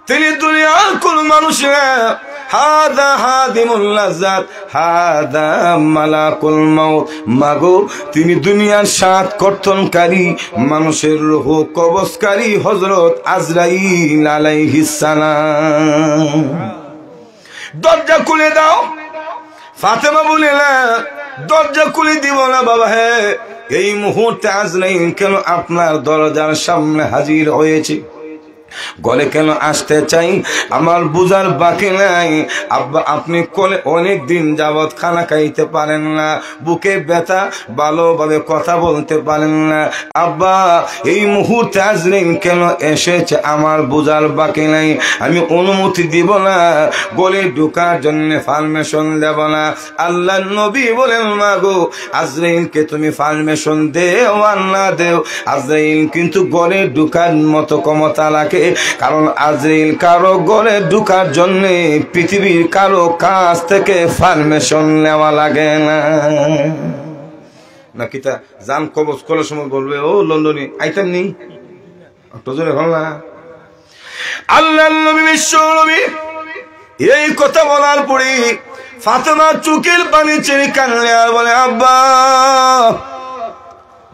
তিনি দুনিয়ার কোন মানুষ না, হাদা হাদিমুল লাজ্জাত, হাদা মালাকুল মাউত। মাগো, তিনি দুনিয়ার সাত কর্তনকারী, মানুষের রূহ কবজকারী হযরত আজরাইল আলাইহিস সালাম। দরজা খুলে দাও। ফাতেমা বলে, না, দরজা খুলে দিব না বাবা। হে, এই মুহূর্তে আজরাইল কেন আপনার দরজার সামনে হাজির হয়েছে? গলে কেন আসতে চাই আমার বুঝার বাকি নাই। আব্বা, আপনি কোলে অনেক দিন যাবৎ খানা খাইতে পারেন না, বুকে ব্যথা, ভালোভাবে কথা বলতে পারেন না। আব্বা, এই মুহূর্তে আজরাইল কেন এসেছে আমার বুঝার বাকি নাই। আমি অনুমতি দিব না, গলে ঢোকার জন্য পারমিশন দেব না। আল্লাহর নবী বলেন, মা গো, আজরাইলকে তুমি পারমিশন দেও আর না দেও, আজরাইল কিন্তু গলে ঢোকার মতো ক্ষমতা রাখে। কারণ আজরাইল কারো ঘরে ঢোকার জন্য পৃথিবীর কারো কাছ থেকে পারমিশন নেওয়া লাগে না। নাকি তা জান কবজ করার সময় বলবে, ও লন্ডনে আইতেন নি, জোরে হল না। আল্লাহর নবী বিশ্ব নবী এই কথা বলার পরে ফাতেমা চোখের পানি ছেড়ে কান্না আর বলে, আব্বা,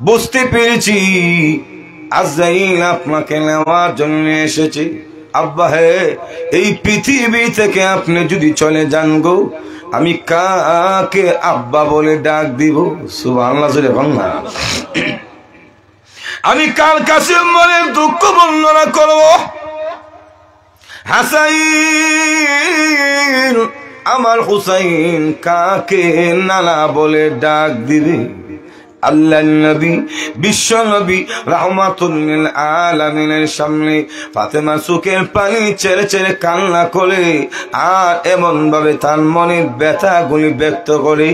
বুঝতে পেরেছি আজরাইল আপনাকে নেওয়ার জন্য এসেছে। আব্বা, হে, এই পৃথিবী থেকে আপনি যদি চলে যান গো, আমি কাকে আব্বা বলে ডাক দিব? সুবহানাল্লাহ, জোরে বল না। আমি কার কাছে মনের দুঃখ বর্ণনা করব? হাসাইন, আমার হুসাইন কাকে নানা বলে ডাক দিবে? আল্লাহর নবী বিশ্ব নবী রাহমাতুল লিল আলামিনের সামনে ফাতেমা চোখের পানি ছেড়ে ছেড়ে কান্না করে আর এমন ভাবে তার মনের ব্যথাগুলি ব্যক্ত করে।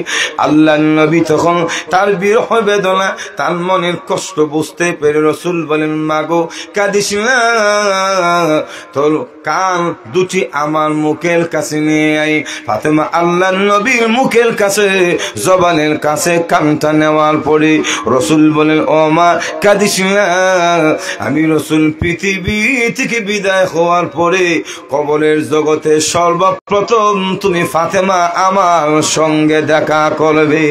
আল্লাহর নবী তখন তার বিরহ বেদনা, তার মনের কষ্ট বুঝতে পেরে রাসূল বলেন, মাগো, কাঁদিস না, তোর কান দুটি আমার মুখের কাছে নিয়ে আই। ফাতেমা আল্লাহর নবীর মুখের কাছে, জবানের কাছে কানটা নেওয়ার পর রাসূল বলেন, ও মা, কাঁদিস না, আমি রাসূল পৃথিবী থেকে বিদায় হওয়ার পরে কবরের জগতে সর্বপ্রথম তুমি ফাতেমা আমার সঙ্গে দেখা করবে।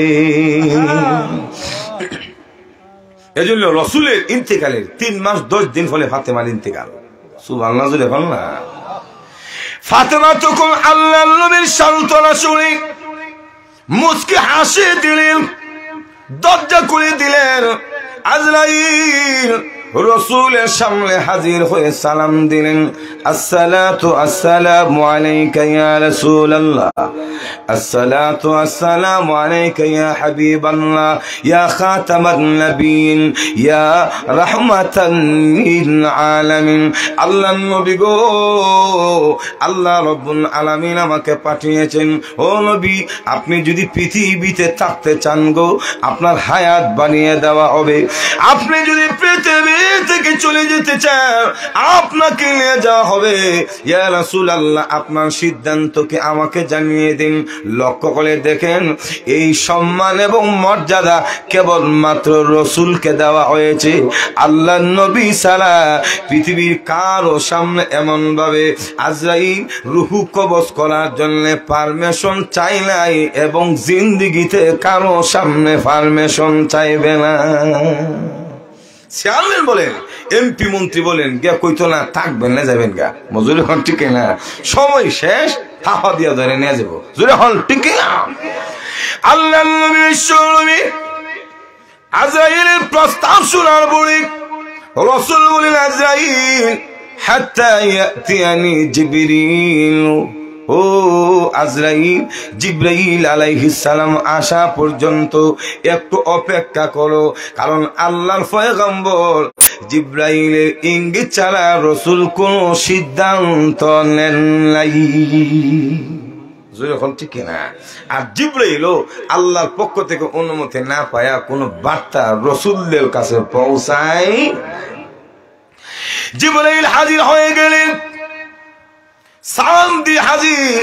এজন্য রাসূলের ইন্তেকালের 3 মাস 10 দিন হলে ফাতেমার ইন্তেকাল। সুবহানাল্লাহ জোরে বল না। ফাতেমা তখন আল্লাহর নবীর সান্তনা শুনে মুচকি হাসি দিলেন, দরজা খুলে দিলেন। আজরাইল রসুলের সামনে হাজির হয়ে সালাম দিলেন, আসসালাতু আসসালামু আলাইকা ইয়া রাসূলুল্লাহ, আসসালাতু আসসালামু আলাইকা ইয়া হাবিবাল্লাহ, ইয়া খাতামান নবিয়্যিন, ইয়া রাহমাতান লিল আলামিন। আল্লাহর নবী গো, আল্লাহ রাব্বুল আলামিন আমাকে পাঠিয়েছেন। ও নবী, আপনি যদি পৃথিবীতে থাকতে চান গো, আপনার হায়াত বানিয়ে দেওয়া হবে। আপনি যদি পৃথিবী থেকে চলে যেতে চান, আপনাকে নিয়ে যাওয়া হবে। ইয়া রাসূলুল্লাহ, আপনার সিদ্ধান্তকে আমাকে জানিয়ে দিন। লক্ষ্য করে দেখেন, এই সম্মান এবং মর্যাদা কেবলমাত্র রসুলকে দেওয়া হয়েছে। আল্লাহর নবী ছাড়া পৃথিবীর কারো সামনে এমন ভাবে আজরাইল রূহু কবজ করার জন্য পারমিশন চাই নাই, এবং জিন্দেগিতে কারো সামনে পারমিশন চাইবে না। চেয়ারম্যান বলেন, এমপি মন্ত্রী বলেন, গিয়া কইতো না থাকবেন না যাবেন গা, মজুরি হন ঠিক না, সময় শেষ, থাপা দিয়া ধরে নিয়ে যাবো, জোরে হন ঠিক না। আল্লাহ নবী বিশ্বনবী আজরাইলের প্রস্তাব শোনার পরে রাসূল বলেন, আজরাইল হাত্তা ইয়াতিয়ানি জিবরিল, ও আজরাইল, জিবরাইল আলাইহিস সালাম আসা পর্যন্ত একটু অপেক্ষা করো, কারণ আল্লাহর পয়গম্বর জিবরাইলের ইঙ্গিত ছাড়া রাসূল কোনো সিদ্ধান্ত নেন নাই। যখন ঠিক না, আর জিবরাইলও আল্লাহর পক্ষ থেকে অনুমতি না পায়া কোনো বার্তা রাসূলদের কাছে পৌঁছায়। জিবরাইল হাজির হয়ে গেলেন, সালাম দিয়ে হাজির।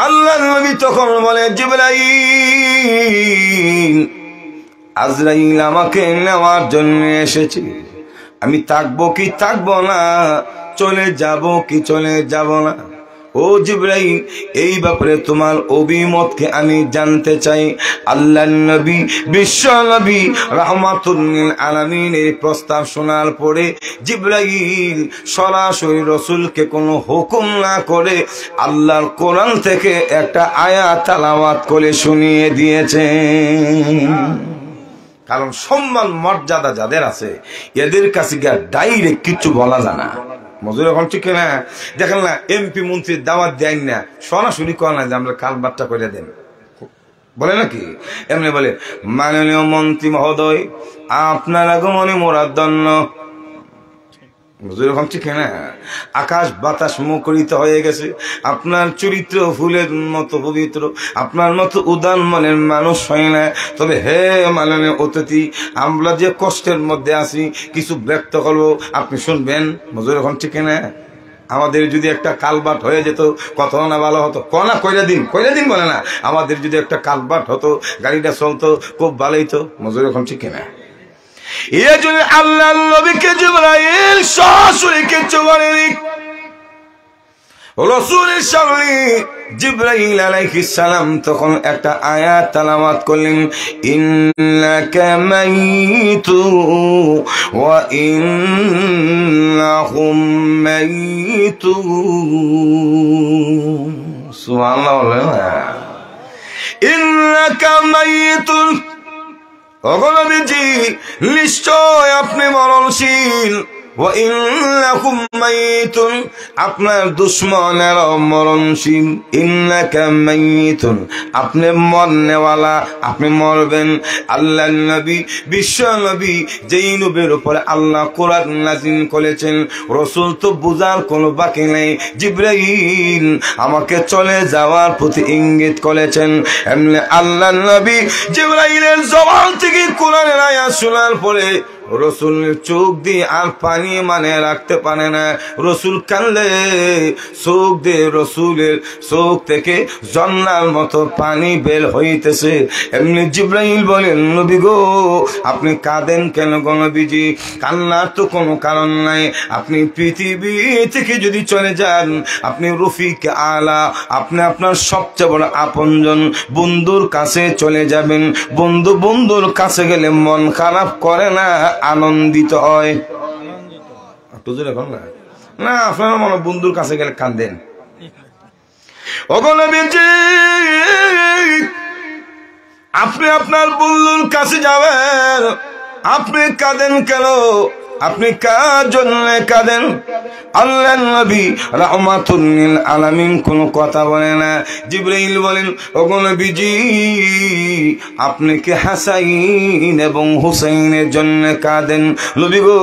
আল্লাহর নবী তখন বলে, জিবরাইল, আজরাইল আমাকে নেওয়ার জন্য এসেছে, আমি থাকবো কি থাকবো না, চলে যাব কি চলে যাব না। ও জিবরাইল, এই ব্যাপারে তোমার অভিমতকে আমি জানতে চাই। আল্লাহর নবী বিশ্ব নবী রাহমাতুল লিল আলামিনের প্রস্তাব শোনার পরে জিবরাইল সরাসরি রাসূলকে কোনো হুকুম না করে আল্লাহর কোরআন থেকে একটা আয়াত তেলাওয়াত করে শুনিয়ে দিয়েছে। কারণ সম্মান মর্যাদা যাদের আছে, এদের কাছে গিয়ে ডাইরেক্ট কিছু বলা যায় না। মজুর এখন ঠিক না, দেখেন না এমপি মন্ত্রীর দাওয়াত দেন না, সরাসরি কর না যে আমরা কালবারটা করে দেন, বলে নাকি? এমনি বলে, মাননীয় মন্ত্রী মহোদয়, আপনার আগমনে মোরা ধন্য। এখন ঠিক না, আকাশ বাতাস মুখরিত হয়ে গেছে, আপনার চরিত্র ফুলের মতো পবিত্র, আপনার মতো উদার মনের মানুষ হয় না। তবে হে মাননীয় অতিথি, আমরা যে কষ্টের মধ্যে আছি কিছু ব্যক্ত করবো, আপনি শুনবেন। মজুর এখন ঠিক না, আমাদের যদি একটা কালবাট হয়ে যেত কত না ভালো হতো, কনা কইরা দিন বলে না, আমাদের যদি একটা কালবাট হতো, গাড়িটা চলতো, খুব ভালোই তো। মজুর এখন ঠিক না, এই জন্য আল্লাহর নবীকে জিবরাইল সরাসরি কিছু বলেনি। রাসূলের সামনে জিবরাইল আলাইহিস সালাম তখন একটা আয়াত তেলাওয়াত করলেন, ইন্নাকা মাইতু ওয়া ইন্নাহুম মাইতুন। সুবহানাল্লাহ। ইন্নাকা মাইতুন, নিশ্চয় আপনি মরণশীল, আপনার দুশ্মনেরাও মরণশীল। ইন্নাকা মাইতুন, আপনি মরনেওয়ালা, আপনি মরবেন। আল্লাহ নবী বিশ্ব নবী যেই নবীর উপরে আল্লাহ কোরআন নাযিল করেছেন, রাসূল তো বুঝার কোনো বাকি নেই। জিবরাইল আমাকে চলে যাওয়ার প্রতি ইঙ্গিত করেছেন। এমনি আল্লাহ নবী জিবরাইলের জবান থেকে কোরআনের আয়াত শোনার পরে রসুলের চোখ দিয়ে আর পানি মানে রাখতে পারে না। রসুল কানলে চোখ দিয়ে রসুলের চোখ থেকে ঝর্ণার মতো পানি বের হইতেছে। এমনি জিবরাইল বলেন, নবী গো, আপনি কাঁদেন কেন গো নবীজি? কান্নার তো কোনো কারণ নাই। আপনি পৃথিবী থেকে যদি চলে যান, আপনি রফিক আলা, আপনি আপনার সবচেয়ে বড় আপনজন বন্ধুর কাছে চলে যাবেন। বন্ধুর কাছে গেলে মন খারাপ করে না, আনন্দিত হয়। না, আপনারা মনে বন্ধুর কাছে গেলে কান্দেন। ওগো নবীজি, আপনি আপনার বন্ধুর কাছে যাবেন, আপনি কাঁদেন কেন? আপনি কার জন্য কাঁদেন? আল্লাহর নবী রাহমাতুল লিল আলামিন কোন কথা বলে না। জিবরাইল বলেন, ওগো নবীজি, আপনি কি হাসাইন এবং হুসাইনের জন্য কাঁদেন? নবী গো,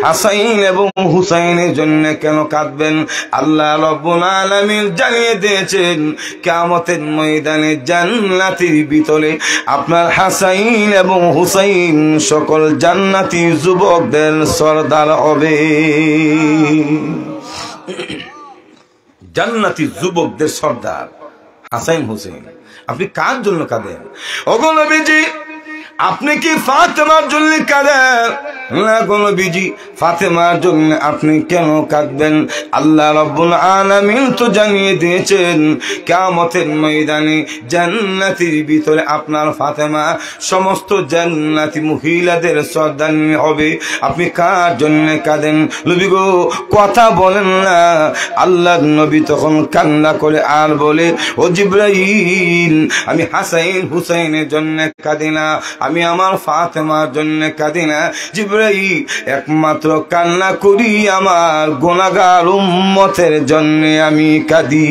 হাসাইন এবং হুসাইনের জন্য কেন কাঁদবেন? আল্লাহ রাব্বুল আলামিন জানিয়ে দিয়েছেন, কিয়ামতের ময়দানে জান্নাতের ভিতরে আপনার হাসাইন এবং হুসাইন সকল জান্নাতি যুবকদের সরদার হবে। জান্নাতি যুবকদের সর্দার হাসাইন হুসাইন। আপনি কার জন্য কাঁদেন? ওগো নবীজি, আপনি কি ফাতেমার জন্য কাঁদেন? না গো নবীজি, ফাতেমার জন্য আপনি কেন কাঁদবেন? আল্লাহ রাব্বুল আলামিন তো জানিয়ে দিয়েছেন, কিয়ামতের ময়দানে জান্নাতের ভিতরে আপনার ফাতেমা সমস্ত জান্নাতি মহিলাদের সর্দারনী হবে। আপনি কার জন্য কাঁদেন? নবী গো, কথা বলেন না। আল্লাহর নবী তখন কান্না করে আর বলে, ও জিবরাইল, আমি হাসাইন হুসাইনের জন্য কাঁদি না, আমি আমার ফাতেমার জন্য কাঁদি না। জিবরাইল, একমাত্র কান্না করি আমার গুনাহগার উম্মতের জন্য আমি কাঁদি।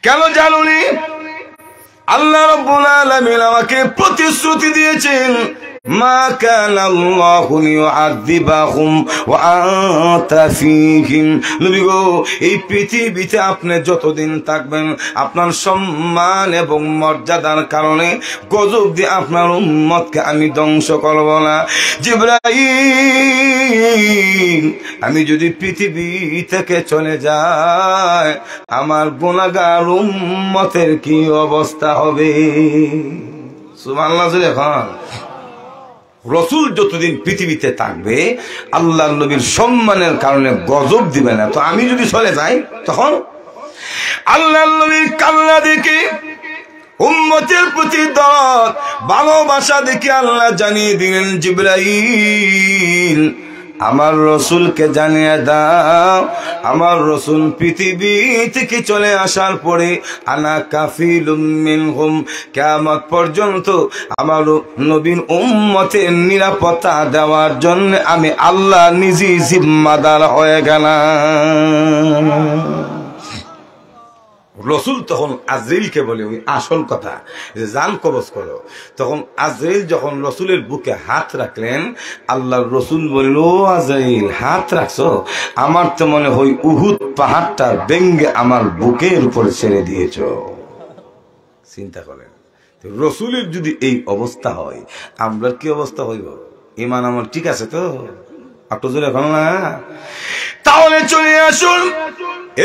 কেন জানুনি? আল্লাহ রাব্বুল আলামিন আমাকে প্রতিশ্রুতি দিয়েছেন, মা কানা আল্লাহু লিউআযিবাহুম ওয়া আনতা ফীহিম। নবী গো, এই পৃথিবীতে আপনি যতদিন থাকবেন, আপনার সম্মান এবং মর্যাদার কারণে গজব দিয়ে আপনার উম্মতকে আমি ধ্বংস করব না। জিবরাইল, আমি যদি পৃথিবী থেকে চলে যাই, আমার গুনাহগার উম্মতের কি অবস্থা হবে? সুবহানাল্লাহ। এখন রসুল যতদিন পৃথিবীতে থাকবে, আল্লাহর নবীর সম্মানের কারণে গজব দিবে না। তো আমি যদি চলে যাই, তখন আল্লাহর নবীর কান্না দেখে, উম্মতের প্রতি দরদ ভালোবাসা দেখে আল্লাহ জানিয়ে দিলেন, জিবরাইল, আমার রসুলকে জানিয়ে দাও, আমার রসুল পৃথিবী থেকে চলে আসার পরে আনা কাফিলুম মিনহুম, কিয়ামত পর্যন্ত আমার নবীর উম্মতের নিরাপত্তা দেওয়ার জন্য আমি আল্লাহ নিজে জিম্মাদার হয়ে গেলাম। রসুল তখন আজরাইলকে বলে, ওই আসল কথা, যে জান কবজ করো। তখন আজরাইল যখন রসুলের বুকে হাত রাখলেন, আল্লাহর রসুল বলল, ও আজরাইল, হাত রাখছো? আমার তো মনে হয় উহুদ পাহাড়টা ভেঙ্গে আমার বুকের উপরে ছেড়ে দিয়েছ। চিন্তা করেন, রসুলের যদি এই অবস্থা হয়, আমরা কি অবস্থা হইব? ইমান আমার ঠিক আছে তো? একটু জোরে এখন না? তাহলে চলে আসুন,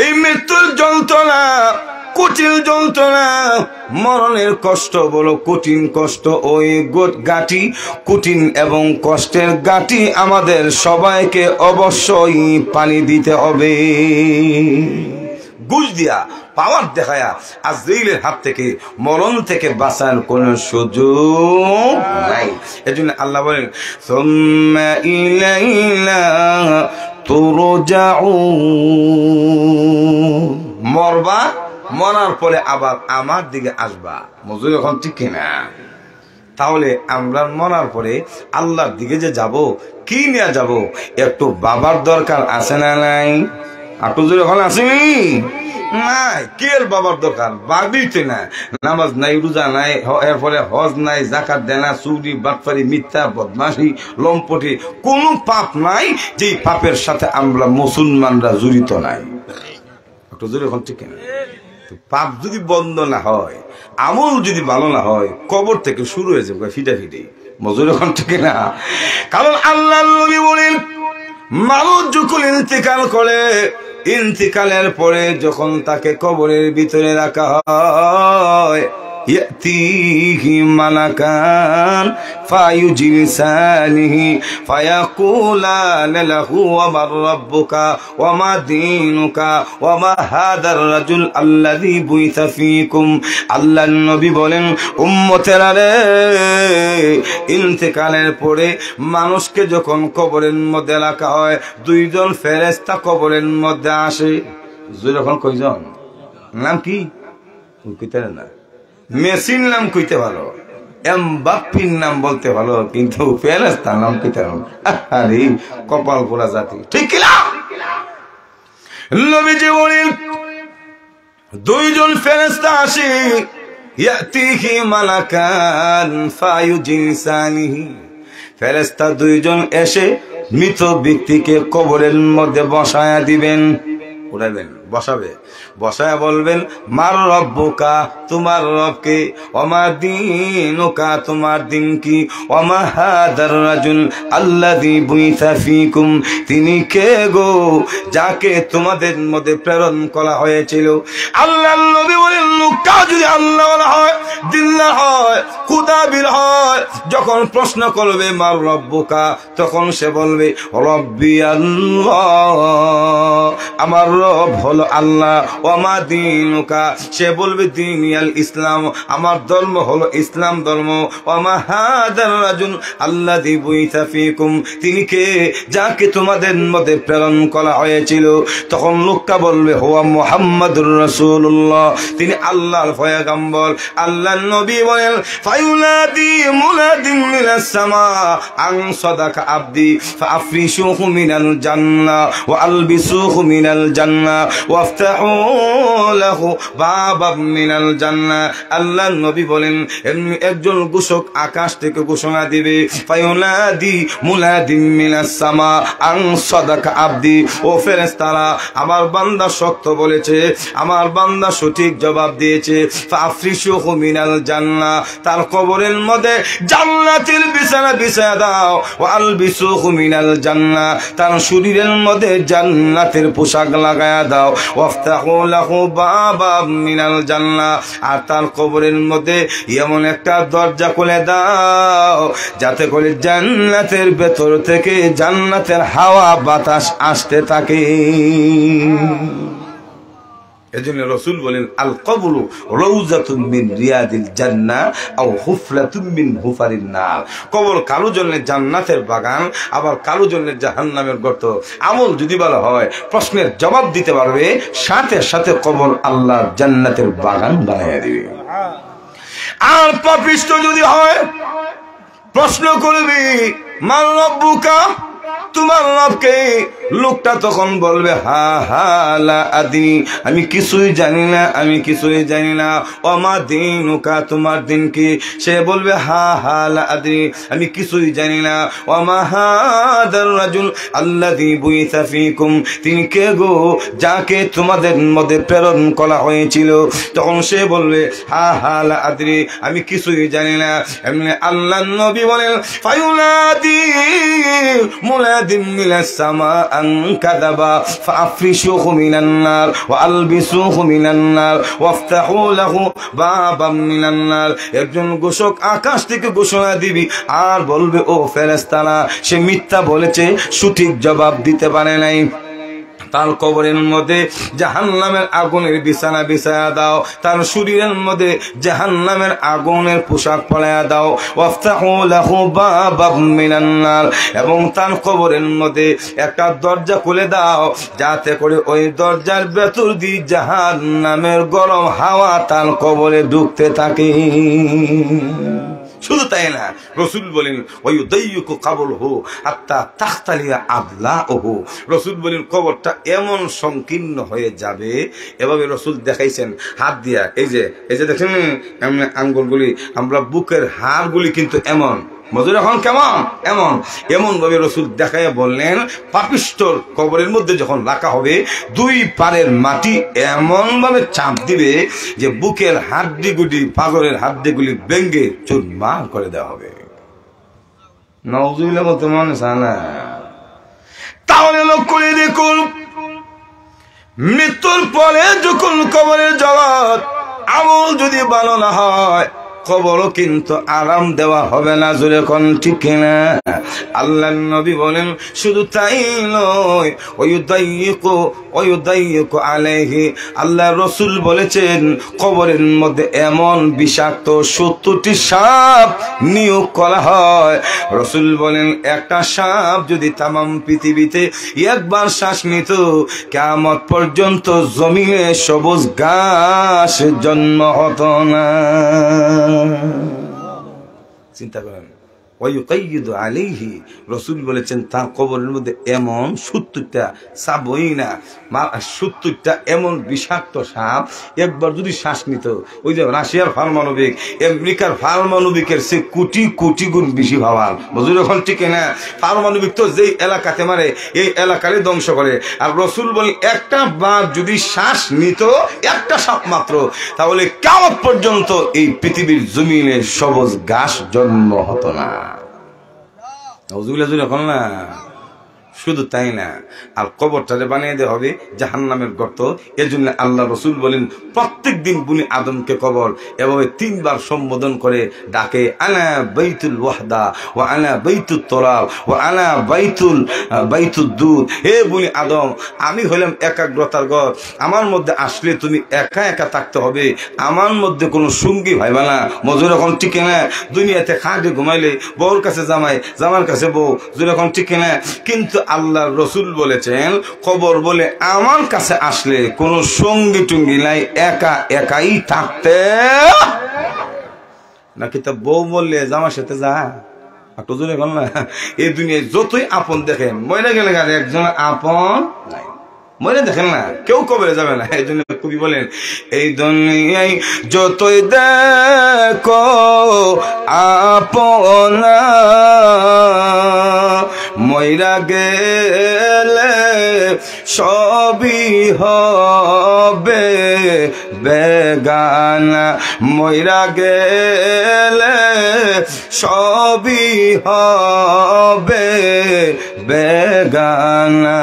এই মৃত্যুর যন্ত্রণা, কঠিন যন্ত্রণা, মরণের কষ্ট বলো কঠিন কষ্ট, ওই গাঁটি কঠিন এবং কষ্টের গাঁটি আমাদের সবাইকে অবশ্যই পানি দিতে হবে। ঘুষ দিয়া, পাওয়ার দেখায়া আজরাইলের হাত থেকে, মরণ থেকে বাঁচার কোন সুযোগ নাই। এজন্য আল্লাহ বলেন, সুম্মা ইলাইনা তুরজাউন, মরবা, মরার পরে আবার আমার দিকে আসবা। মজুর এখন ঠিক কিনা? তাহলে আমরা মরার পরে আল্লাহর দিকে যে যাব, কি নিয়ে যাব? একটু বাবার দরকার আছে না নাই? একটু জোরে এখন আসেনি? নাই, কে বাবার দরকার? বাবই তো না, নামাজ নাই, রোজা নাই, এরপরে হজ নাই, জাকাত দেয় না, চুরি বাটপারি মিথ্যা বদমাশি লম্পটি কোন পাপ নাই যে পাপের সাথে আমরা মুসলমানরা জড়িত নাই। একটু জোরে এখন ঠিক না? পাপ যদি বন্ধ না হয়, আমল যদি ভালো না হয়, কবর থেকে শুরু হয়ে যাবে ফিটাফিটি। মজুর এখন ঠিক না? কারণ আল্লাহ নবী বলেন, মানুষ যখন ইন্তেকাল করে, ইন্তেকালের পরে যখন তাকে কবরের ভিতরে রাখা হয়, ইয়াতিহি মালাকান ফায়ুজিলসানিহি ফায়াকুলান লাহু ওয়া মা রাব্বুকা ওয়া মা দীনুকা ওয়া মা হাদার রাজুল আল্লাযী বুইসা ফীকুম। আল্লাহর নবী বলেন, উম্মতেরা রে, ইন্তেকালের পরে মানুষকে যখন কবরের মধ্যে রাখা হয়, দুইজন ফেরেশতা কবরের মধ্যে আসে। যখন কয়জন? নাম কি কইতে না, মেসির নাম কইতে ভালো, এমবাপ্পির নাম বলতে ভালো, কিন্তু ফেরেশতার নাম কইতে ভালো। আরে কপাল পোড়া জাতি, ঠিক কি না? নবীজি বলেন, দুইজন ফেরেশতা আসে, ইয়াতিহি মালাকান ফায়ুজিলসানিহি। ফেরেশতা দুইজন এসে মৃত ব্যক্তিকে কবরের মধ্যে বসায়া দিবেন, উঠাইবেন, বসাবে, বসায়া বলবেন, মার রব্বুকা, তোমার রবকে, ওমা দীনুকা, তোমার দিন কি, ওমা হাদার রাজুল আল্লাযী বুইসা ফীকুম, তিনি কে গো, যাকে তোমাদের মধ্যে প্রেরণ করা হয়েছিল। আল্লাহর নবী বলেন, লোকটা যদি আল্লাহ হয়, দিল্লাহ হয়, খুদাবির হয়, যখন প্রশ্ন করবে মার রব্বুকা, তখন সে বলবে রব্বি আল্লাহ, আমার রব হলো আল্লাহ। ওমা দীনুকা, সে বলবে দীনিয়াল ইসলাম, আমার ধর্ম হলো ইসলাম ধর্ম। ওমা হাদার রাজুল আল্লাযী বুইসা ফীকুম, তিনি কে, যাকে তোমাদের মধ্যে প্রেরণ করা হয়েছিল। তখন লোকটা বলবে হুয়া মুহাম্মাদুর রাসূলুল্লাহ, তিনি আল্লাহর পয়গম্বর। আল্লাহর নবী বলেন, ফায়ুনাদি মুনাদিন মিনাস সামা আন সাদাকা আবদি ফাআফরিশুহু মিনাল জান্নাহ ওয়া আলবিসুহু মিনাল জান্নাহ ওয়াফতাহু লাহু বাবাম মিনাল জান্নাহ। আল্লাহর নবী বলেন, একজন ঘোষক আকাশ থেকে ঘোষণা দিবে, ফায়ুনাদি মুনাদিন মিনাস সামা আন সাদাকা আবদি, ও ফেরেশতারা, আমার বান্দা সত্য বলেছে, আমার বান্দা সঠিক জবাব দিয়েছে, ফাআফরিশুহু মিনাল জান্নাহ, তার কবরের মধ্যে জান্নাতের বিছানা বিছায়া দাও, ওয়া আলবিসুহু মিনাল জান্নাহ, তার শরীরের মধ্যে জান্নাতের পোশাক লাগায়া দাও, ওয়াফতাহু লাহু বাবাম মিনাল জান্নাহ, আর তার কবরের মধ্যে এমন একটা দরজা খুলে দাও যাতে করে জান্নাতের ভেতর থেকে জান্নাতের হাওয়া বাতাস আসতে থাকে। এজন্য রাসূল বলেন, আল কবরু রাউযাতুম মিন রিয়াদিল জান্নাহ আও হুফলাতুম মিন হুফারিন নার। কবর কারো জন্য জান্নাতের বাগান, আবার কারো জন্য জাহান্নামের গর্ত। আমল যদি ভালো হয়, প্রশ্নের জবাব দিতে পারবে, সাথে সাথে কবর আল্লাহর জান্নাতের বাগান বানিয়ে দিবে। আর পাপিষ্ট যদি হয়, প্রশ্ন করবে মান রব্বুকা, তোমার রবকে। লোকটা তখন বলবে, হা হা লা আদিনি, আমি কিছুই জানি না, আমি কিছুই জানি না। ওমা দীনুকা, তোমার দিন কি? সে বলবে, হা হা লা আদিনি, আমি কিছুই জানি না। ওমা হাদার রাজুল আল্লাযী বুইসা ফীকুম, তিনি কে গো, যাকে তোমাদের মধ্যে প্রেরণ করা হয়েছিল। তখন সে বলবে, হা হা লা আদিনি, আমি কিছুই জানি না। এমনি আল্লাহর নবী বলেন, ফায়ুনাদি মুনাদিন মিনাস সামা আন কাযাবা ফাআফরিশুহু মিনান নার ওয়া আলবিসুহু মিনান নার ওয়াফতাহু লাহু বাবাম মিনান নার। একজন ঘোষক আকাশ থেকে ঘোষণা দিবি আর বলবে, ও ফেরেশতারা, সে মিথ্যা বলেছে, সঠিক জবাব দিতে পারে নাই। তার কবরের মধ্যে জাহান্নামের আগুনের বিছানা বিছায়া দাও, তার শরীরের মধ্যে জাহান্নামের আগুনের পোশাক পরায়া দাও। ওয়াফতাহু লাহু বাবাম মিনান নার, এবং তার কবরের মধ্যে একটা দরজা খুলে দাও যাতে করে ওই দরজার ভেতর দিয়ে জাহান্নামের গরম হাওয়া তার কবরে ঢুকতে থাকে। শুধু তাই না, রাসূল বলেন, ওয়ায়ুদাইয়িকু কবরহু হাত্তা তাখতালিয়া আদলাউহু। রাসূল বলেন, কবরটা এমন সংকীর্ণ হয়ে যাবে, এভাবে রাসূল দেখাইছেন হাত দিয়া, এই যে দেখেন এমন আঙ্গুলগুলি, আমরা বুকের হাড়গুলি কিন্তু এমন মজুর এখন কেমন এমন ভাবে রাসূল দেখাইয়া বললেন, পাপিষ্ঠর কবরের মধ্যে যখন রাখা হবে, দুই পারের মাটি এমন ভাবে চাপ দিবে যে বুকের হাড্ডিগুলি, পাগলের হাড্ডিগুলি ভেঙে চুরমার করে দেওয়া হবে। নাউযুবিল্লাহ বলতে মনে চায় না। তাহলে লক্ষ্য করে দেখুন, মৃত্যুর পরে যখন কবরের জগৎ আমল যদি ভালো না হয় কবরও কিন্তু আরাম দেওয়া হবে না। জোরে কোন ঠিক কিনা? আল্লাহর নবী বলেন শুধু তাই নয়, ওয়ায়ুদাইয়িকু আলাইহি, আল্লাহ রাসূল বলেছেন কবরের মধ্যে এমন বিষাক্ত 70টি সাপ নিয়োগ করা হয়। রাসূল বলেন একটা সাপ যদি তামাম পৃথিবীতে একবার শ্বাস নিত, কিয়ামত পর্যন্ত জমিনে সবুজ ঘাস জন্ম হতো না। চিন্তা করেন, ওয়ায়ুকাইয়িদু আলাইহি, রাসূল বলেছেন তার কবরের মধ্যে এমন 70টা সাপ, হই না 70টা এমন বিষাক্ত সাপ একবার যদি শ্বাস নিত, ওই যে রাশিয়ার পারমাণবিক, আমেরিকার পারমাণবিকের সে কোটি কোটি গুণ বেশি পাওয়ার। বুঝুন এখন ঠিক না? পারমাণবিক তো যেই এলাকাতে মারে এই এলাকারই ধ্বংস করে। আর রাসূল বলেন একটা বার যদি শ্বাস নিত, একটা সাপ মাত্র, তাহলে কিয়ামত পর্যন্ত এই পৃথিবীর জমিনে সবুজ ঘাস জন্ম হতো না। এখন না শুধু তাই না, আর কবরটারে বানিয়ে দেওয়া হবে জাহান্নামের গর্ত। এজন্য আল্লাহ রাসূল বলেন প্রত্যেক দিন বুনি আদমকে কবর এভাবে 3 বার সম্বোধন করে ডাকে, আনা বাইতুল ওয়াহদা ওয়া আনা বাইতুত তুরাব ওয়া আনা বাইতুদ দুদ। হে বুনি আদম, আমি হলাম একাগ্রতার ঘর, আমার মধ্যে আসলে তুমি একা একা থাকতে হবে, আমার মধ্যে কোনো সঙ্গী ভাইবা না। মজুর এখন ঠিক না? দুনিয়াতে খাটে ঘুমাইলে বউর কাছে জামাই, জামার কাছে বউ, যখন ঠিক না? কিন্তু আল্লাহ রাসূল বলেছেন কবর বলে আমার কাছে আসলে কোনো সঙ্গী টুঙ্গি নাই, একা একাই থাকতে। নাকি তা বউ বললে জামার সাথে যা একটু জোরে বল না। এই দুনিয়ায় যতই আপন দেখেন, মরে গেলে একজন আপন নাই, মরে দেখেন না, কেউ কবরে যাবে না। এই জন্য কবি বলেন এই দুনিয়ায় যতই দেখো আপনা, মইরা গেলে সবই হবে বেগানা, মইরা গেলে সবই হবে বেগানা।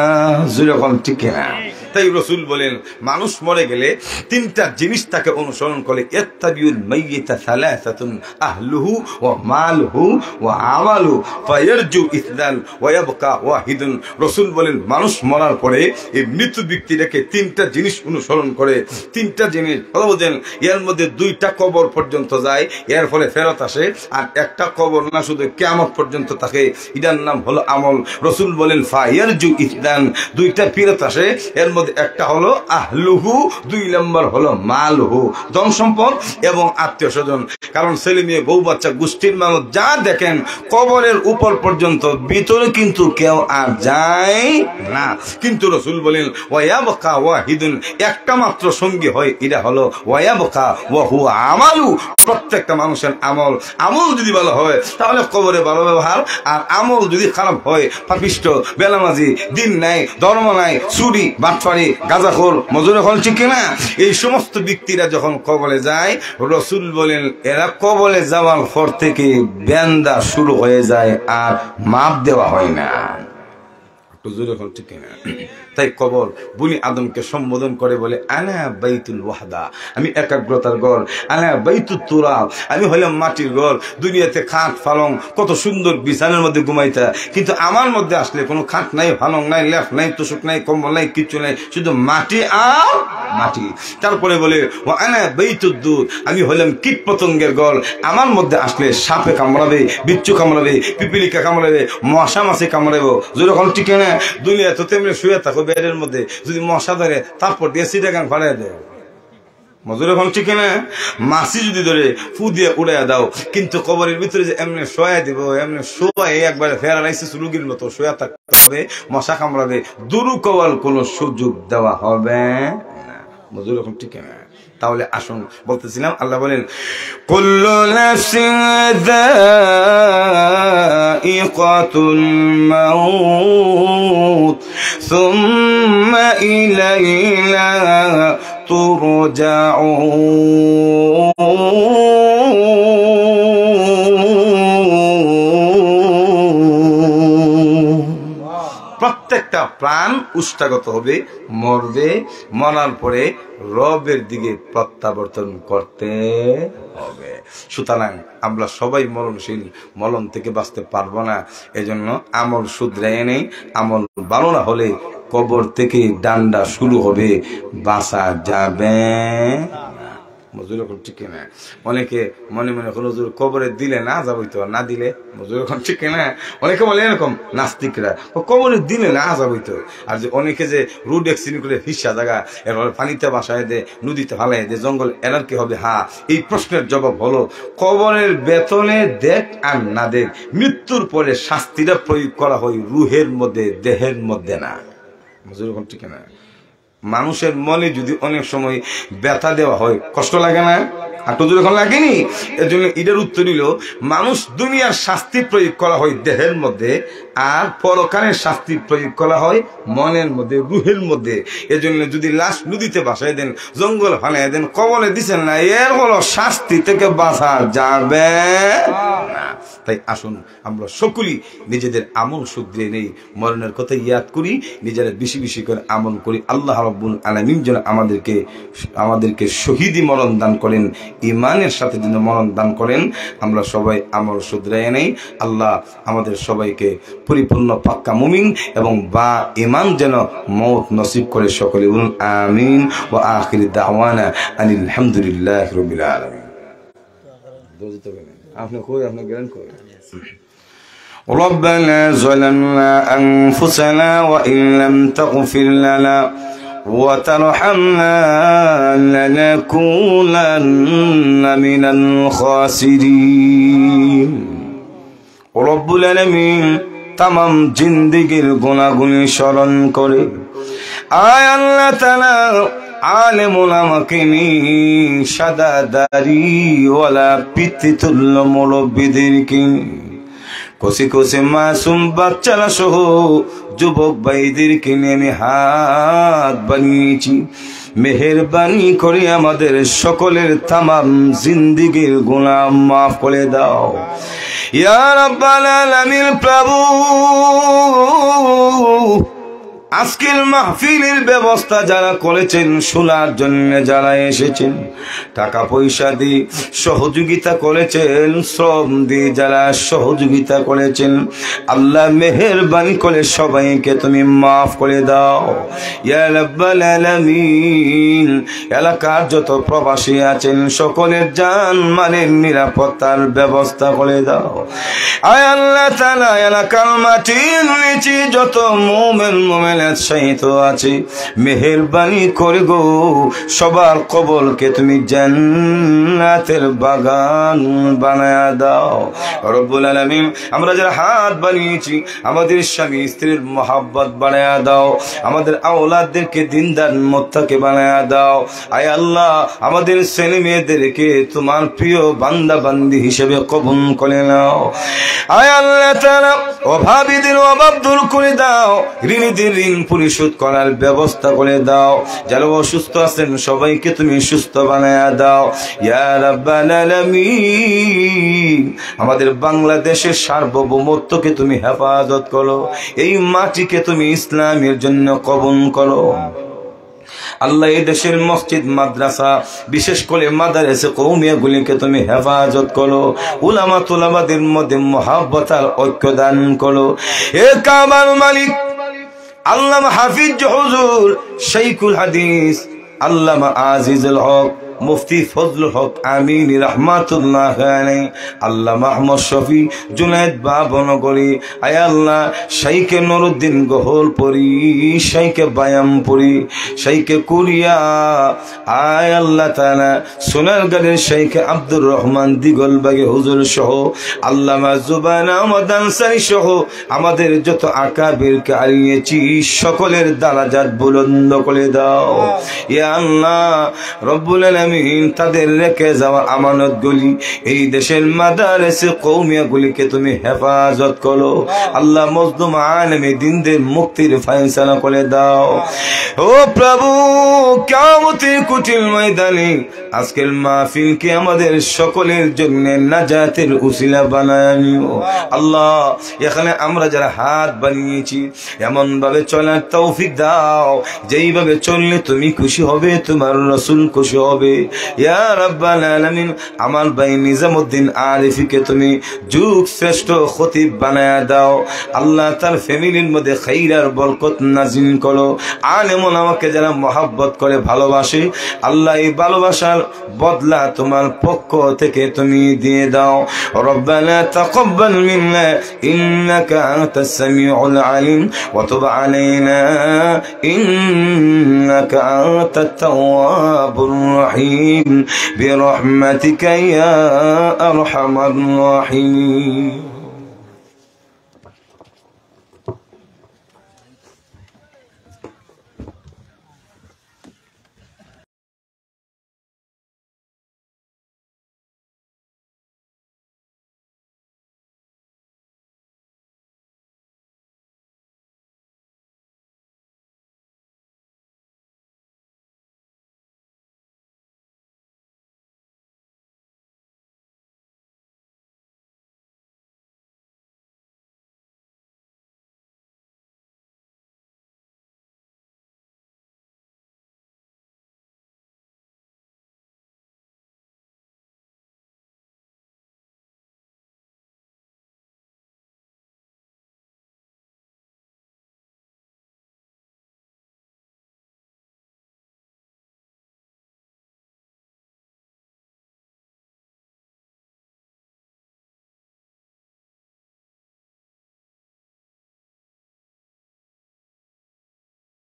যেরকম ঠিক না? তাই রাসূল বলেন মানুষ মরে গেলে 3টা জিনিস তাকে অনুসরণ করে, ইত্তাবিউল মাইয়িতা সালাসাতুন আহলুহু ওয়া মালুহু ওয়া আমালু ফায়ারজু ইসলান ওয়া ইয়াবকা ওয়াহিদুন। রাসূল বলেন মানুষ মরার পরে এই মৃত ব্যক্তিটাকে 3টা জিনিস অনুসরণ করে। 3টা জিনিস কথা বলেন, এর মধ্যে 2টা কবর পর্যন্ত যায়, এর ফলে ফেরত আসে, আর একটা কবর না শুধু কিয়ামত পর্যন্ত থাকে, এটার নাম হলো আমল। রাসূল বলেন ফায়ারজু ইসলান, 2টা ফেরত আসে, এর মধ্যে একটা হলো আহলুহু, 2 নম্বর হলো মালহু, ধন সম্পদ এবং আত্মীয় স্বজন। কারণ ছেলে মেয়ে বউ বাচ্চা গোষ্ঠীর মানুষ যা দেখেন কবরের উপর পর্যন্ত, ভিতরে কিন্তু কেউ আর যায় না। কিন্তু রাসূল বলেন ওয়ায়াবকা ওয়াহিদুন, একটা মাত্র সঙ্গী হয়, এটা হলো ওয়ায়াবকা ওয়া হুয়া আমালু, প্রত্যেকটা মানুষের আমল। আমল যদি ভালো হয় তাহলে কবরে ভালো ব্যবহার, আর আমল যদি খারাপ হয়, পাপিষ্ট, বেলামাজি, দিন নাই, ধর্ম নাই, চুরি, বাটফারি, গাঁজাখোর, মজুর হল ঠিক কিনা, এই সমস্ত ব্যক্তিরা যখন কবরে যায়, রাসূল বলেন এরা কবরে যাওয়ার পর থেকে বেন্দা শুরু হয়ে যায়, আর মাপ দেওয়া হয় না। তাই কবর বুনি আদমকে সম্বোধন করে বলে আনা বাইতুল ওয়াহদা, আমি একাগ্রতার ঘর, আনা বাইতুত তুরাব, আমি হলাম মাটির ঘর। দুনিয়াতে খাট ফালং কত সুন্দর বিছানার মধ্যে ঘুমাইতা, কিন্তু আমার মধ্যে আসলে কোনো খাট নাই, ফালং নাই, লেফ নাই, তোষক নাই, কম্বল নাই, কিচ্ছু নাই, শুধু মাটি আর মাটি। তারপরে বলে ও আনা বাইতুদ দুদ, আমি হলাম কীট পতঙ্গের ঘর, আমার মধ্যে আসলে সাপে কামড়াবে, বিচ্ছু কামড়াবে, পিপিলিকা কামড়াবে, মশা মাছে কামড়াবে। যেরকম ঠিক না? দুনিয়া তো তেমনি শুয়ে থাকো বেডের মধ্যে, যদি মশা ধরে তারপর দিয়ে সিটাগান ফাড়াই দেয়, মজুর এখন ঠিক না? মাছি যদি ধরে ফু দিয়ে উড়াইয়া দাও, কিন্তু কবরের ভিতরে যে এমনি শোয়া দিব, এমনি শোয়াই একবারে ফেরালাইসিস রুগীর মতো শোয়া থাকতে হবে, মশা কামড়াবে, দুরু কওয়ার কোনো সুযোগ দেওয়া হবে না। মজুর এখন ঠিক না? তাহলে আসুন বলতেছিলাম, আল্লাহ বলেন কুল্লু নাফসিন যায়িকাতুল মাউত সুম্মা ইলাইনা তুরজাউন। প্রত্যেকটা প্রাণ উষ্ঠাগত হবে, মরবে, মরার পরে রবের দিকে প্রত্যাবর্তন করতে হবে। সুতরাং আমরা সবাই মরণশীল, মরণ থেকে বাঁচতে পারবো না। এজন্য আমল শুধরায় নেই, আমল ভালো না হলে কবর থেকে ডান্ডা শুরু হবে, বাঁচা যাবে মজুর এখন ঠিক না। অনেকে মনে মনে এখন হুজুর কবরে দিলে না যাবো তো, না দিলে মজুর এখন ঠিক না। অনেকে বলে এরকম নাস্তিকরা, কবরে দিলে না যাবো তো। আর যে অনেকে যে রোড অ্যাক্সিডেন্ট করে হিসা জায়গা এরপরে পানিতে বাসায় দে, নদীতে ফালাই দে, জঙ্গল এনার কি হবে? হ্যাঁ, এই প্রশ্নের জবাব হলো কবরের বেতনে দেখ আর না দেখ, মৃত্যুর পরে শাস্তিটা প্রয়োগ করা হয় রুহের মধ্যে, দেহের মধ্যে না। মজুর এখন ঠিক না। মানুষের মনে যদি অনেক সময় ব্যথা দেওয়া হয়, কষ্ট লাগে না? হাঁটু যখন লাগেনি। এর জন্য এটার উত্তর হইল মানুষ দুনিয়ার শাস্তি প্রয়োগ করা হয় দেহের মধ্যে, আর পরকালের শাস্তি প্রয়োগ করা হয় মনের মধ্যে, রুহের মধ্যে। এর জন্য যদি লাশ নদীতে ভাসাই দেন, জঙ্গল ফালাই দেন, কবরে দিচ্ছেন না, এর হলো শাস্তি থেকে বাঁচা যাবে না। তাই আসুন আমরা সকলেই নিজেদের আমল শুধরে নেই, মরণের কথা ইয়াদ করি, নিজেরা বেশি বেশি করে আমল করি। আল্লাহ রাব্বুল আলামিন যেন আমাদেরকে শহীদি মরণ দান করেন, ইমানের সাথে যেন মরণ দান করেন। আমরা সবাই আমল শুধরায় নেই। আল্লাহ আমাদের সবাইকে পরিপূর্ণ পাক্কা মুমিন এবং বা ইমান যেন মওত নসিব করে। সকলে বলুন আমিন। ওয়া আখির দাওয়ানা আনিল হামদুলিল্লাহি রাব্বিল আলামিন। আপনি কই, আপনি গেলেন কই? ربنا ظلمنا أنفسنا وإن لم تغفر لنا وترحمنا لنكونن من الخاسرين। رب العالمين तमाम जिंदगीर गुनाहগুলি স্মরণ করে আয় আল্লাহ তাআলা আলেম ওলামাকে নিয়ে, সাদা দাড়িওয়ালা পিতৃতুল্য মুরব্বিদেরকে, কষে কষে মাসুম বাচ্চারা সহ যুবক ভাইদেরকে নিয়ে আমি হাত বানিয়েছি। মেহেরবানি করে আমাদের সকলের তামাম জিন্দিগির গুনাহ মাফ করে দাও ইয়া রাব্বাল আলামিন। প্রভু, আজকের মাহফিলের ব্যবস্থা যারা করেছেন, শোনার জন্য যারা এসেছেন, টাকা পয়সা দিয়ে সহযোগিতা করেছেন, শ্রম দিয়ে যারা সহযোগিতা করেছেন, আল্লাহ মেহেরবানি করে সবাইকে তুমি মাফ করে দাও ইয়া রাব্বাল আলামিন। এলাকার যত প্রবাসী আছেন সকলের জান মালের নিরাপত্তার ব্যবস্থা করে দাও আয় আল্লাহ তাআলা। এলাকার মাটির নিচে যত মুমিন শাহিদ আছে, মেহেরবানি করে গো সবার কবরকে তুমি জান্নাতের বাগান বানায়া দাও রব্বুল আলামিন। আমরা যারা হাত বানিয়েছি, আমাদের স্বামী স্ত্রীর মহব্বত বানায়া দাও, আমাদের আওলাদদেরকে দিনদার মুত্তাকি বানায়া দাও আয় আল্লাহ। আমাদের ছেলে মেয়েদেরকে তোমার প্রিয় বান্দা বান্দি হিসেবে কবুল করে নাও আয় আল্লাহ তাআলা। অভাবীদের অভাব দূর করে দাও, ঋণীদের ঋণ পরিশোধ করার ব্যবস্থা করে দাও। যারা অসুস্থ আছেন সবাইকে তুমি সুস্থ বানায়া দাও ইয়া রাব্বাল আলামিন। আমাদের বাংলাদেশের সার্বভৌমত্বকে তুমি হেফাজত করো, এই মাটিকে তুমি ইসলামের জন্য কবুল করো আল্লাহ। এই দেশের মসজিদ মাদ্রাসা, বিশেষ করে মাদারেসে কওমিয়া গুলিকে তুমি হেফাজত করো, উলামা তুলাবাদের মধ্যে মহব্বত আর ঐক্য দান করো। এ কাবার মালিক আল্লামা হাফিজ হুজুর শাইখুল হাদিস আল্লামা আজিজুল হক মুফতি ফজলুল হক আমিন রহমাতুল্লাহ আলাইহি, আল্লামা আহমদ শফি জুনায়েদ বাবনগরী আয় আল্লাহ। শাইখে নুরউদ্দিন গোহলপুরি, শাইখে বায়ামপুরি, শাইখে কুরিয়া আয় আল্লাহ তাআলা। সোনারগাঁয়ের শাইখে আব্দুর রহমান দিগলবাগী হুজুর সহ আল্লামা জুবান আহমদ আনসারী সহ আমাদের যত আকাবিরকে হারিয়েছি সকলের দারাজাত বুলন্দ করে দাও ইয়া আল্লাহ রব্বুল আলামিন। তাদের রেখে যাওয়া আমানত গুলি, এই দেশের মাদারেসে কওমিয়া গুলিকে তুমি হেফাজত করো আল্লাহ। মজলুম আলেমে দিনদের মুক্তির ফয়সালা করে দাও ও প্রভু। কিয়ামতের কঠিন ময়দানে আজকের মাহফিলকে আমাদের সকলের জন্য নাজাতের উসিলা বানায় নিও আল্লাহ। এখানে আমরা যারা হাত বানিয়েছি এমন ভাবে চলার তৌফিক দাও যেইভাবে চললে তুমি খুশি হবে, তোমার রাসূল খুশি হবে। ইয়া রাব্বাল আলামিন, আমার ভাই নিজামউদ্দিন আরিফিকে তুমি যুগ শ্রেষ্ঠ খতিব বানায়া দাও আল্লাহ। তার ফ্যামিলির মধ্যে খাইর আর বরকত নাজিল করো। আলেম ওলামাকে যারা মহব্বত করে ভালোবাসে আল্লাহ, এই ভালোবাসার বদলা তোমার পক্ষ থেকে তুমি দিয়ে দাও। রব্বানা তাকাব্বাল মিন্না ইন্নাকা আনতাস সামিউল আলিম ওয়া তুব আলাইনা ইন্নাকা আনতাত তাওয়াবুর রহিম বিরহমাতিকা ইয়া আরহামার রাহিমিন।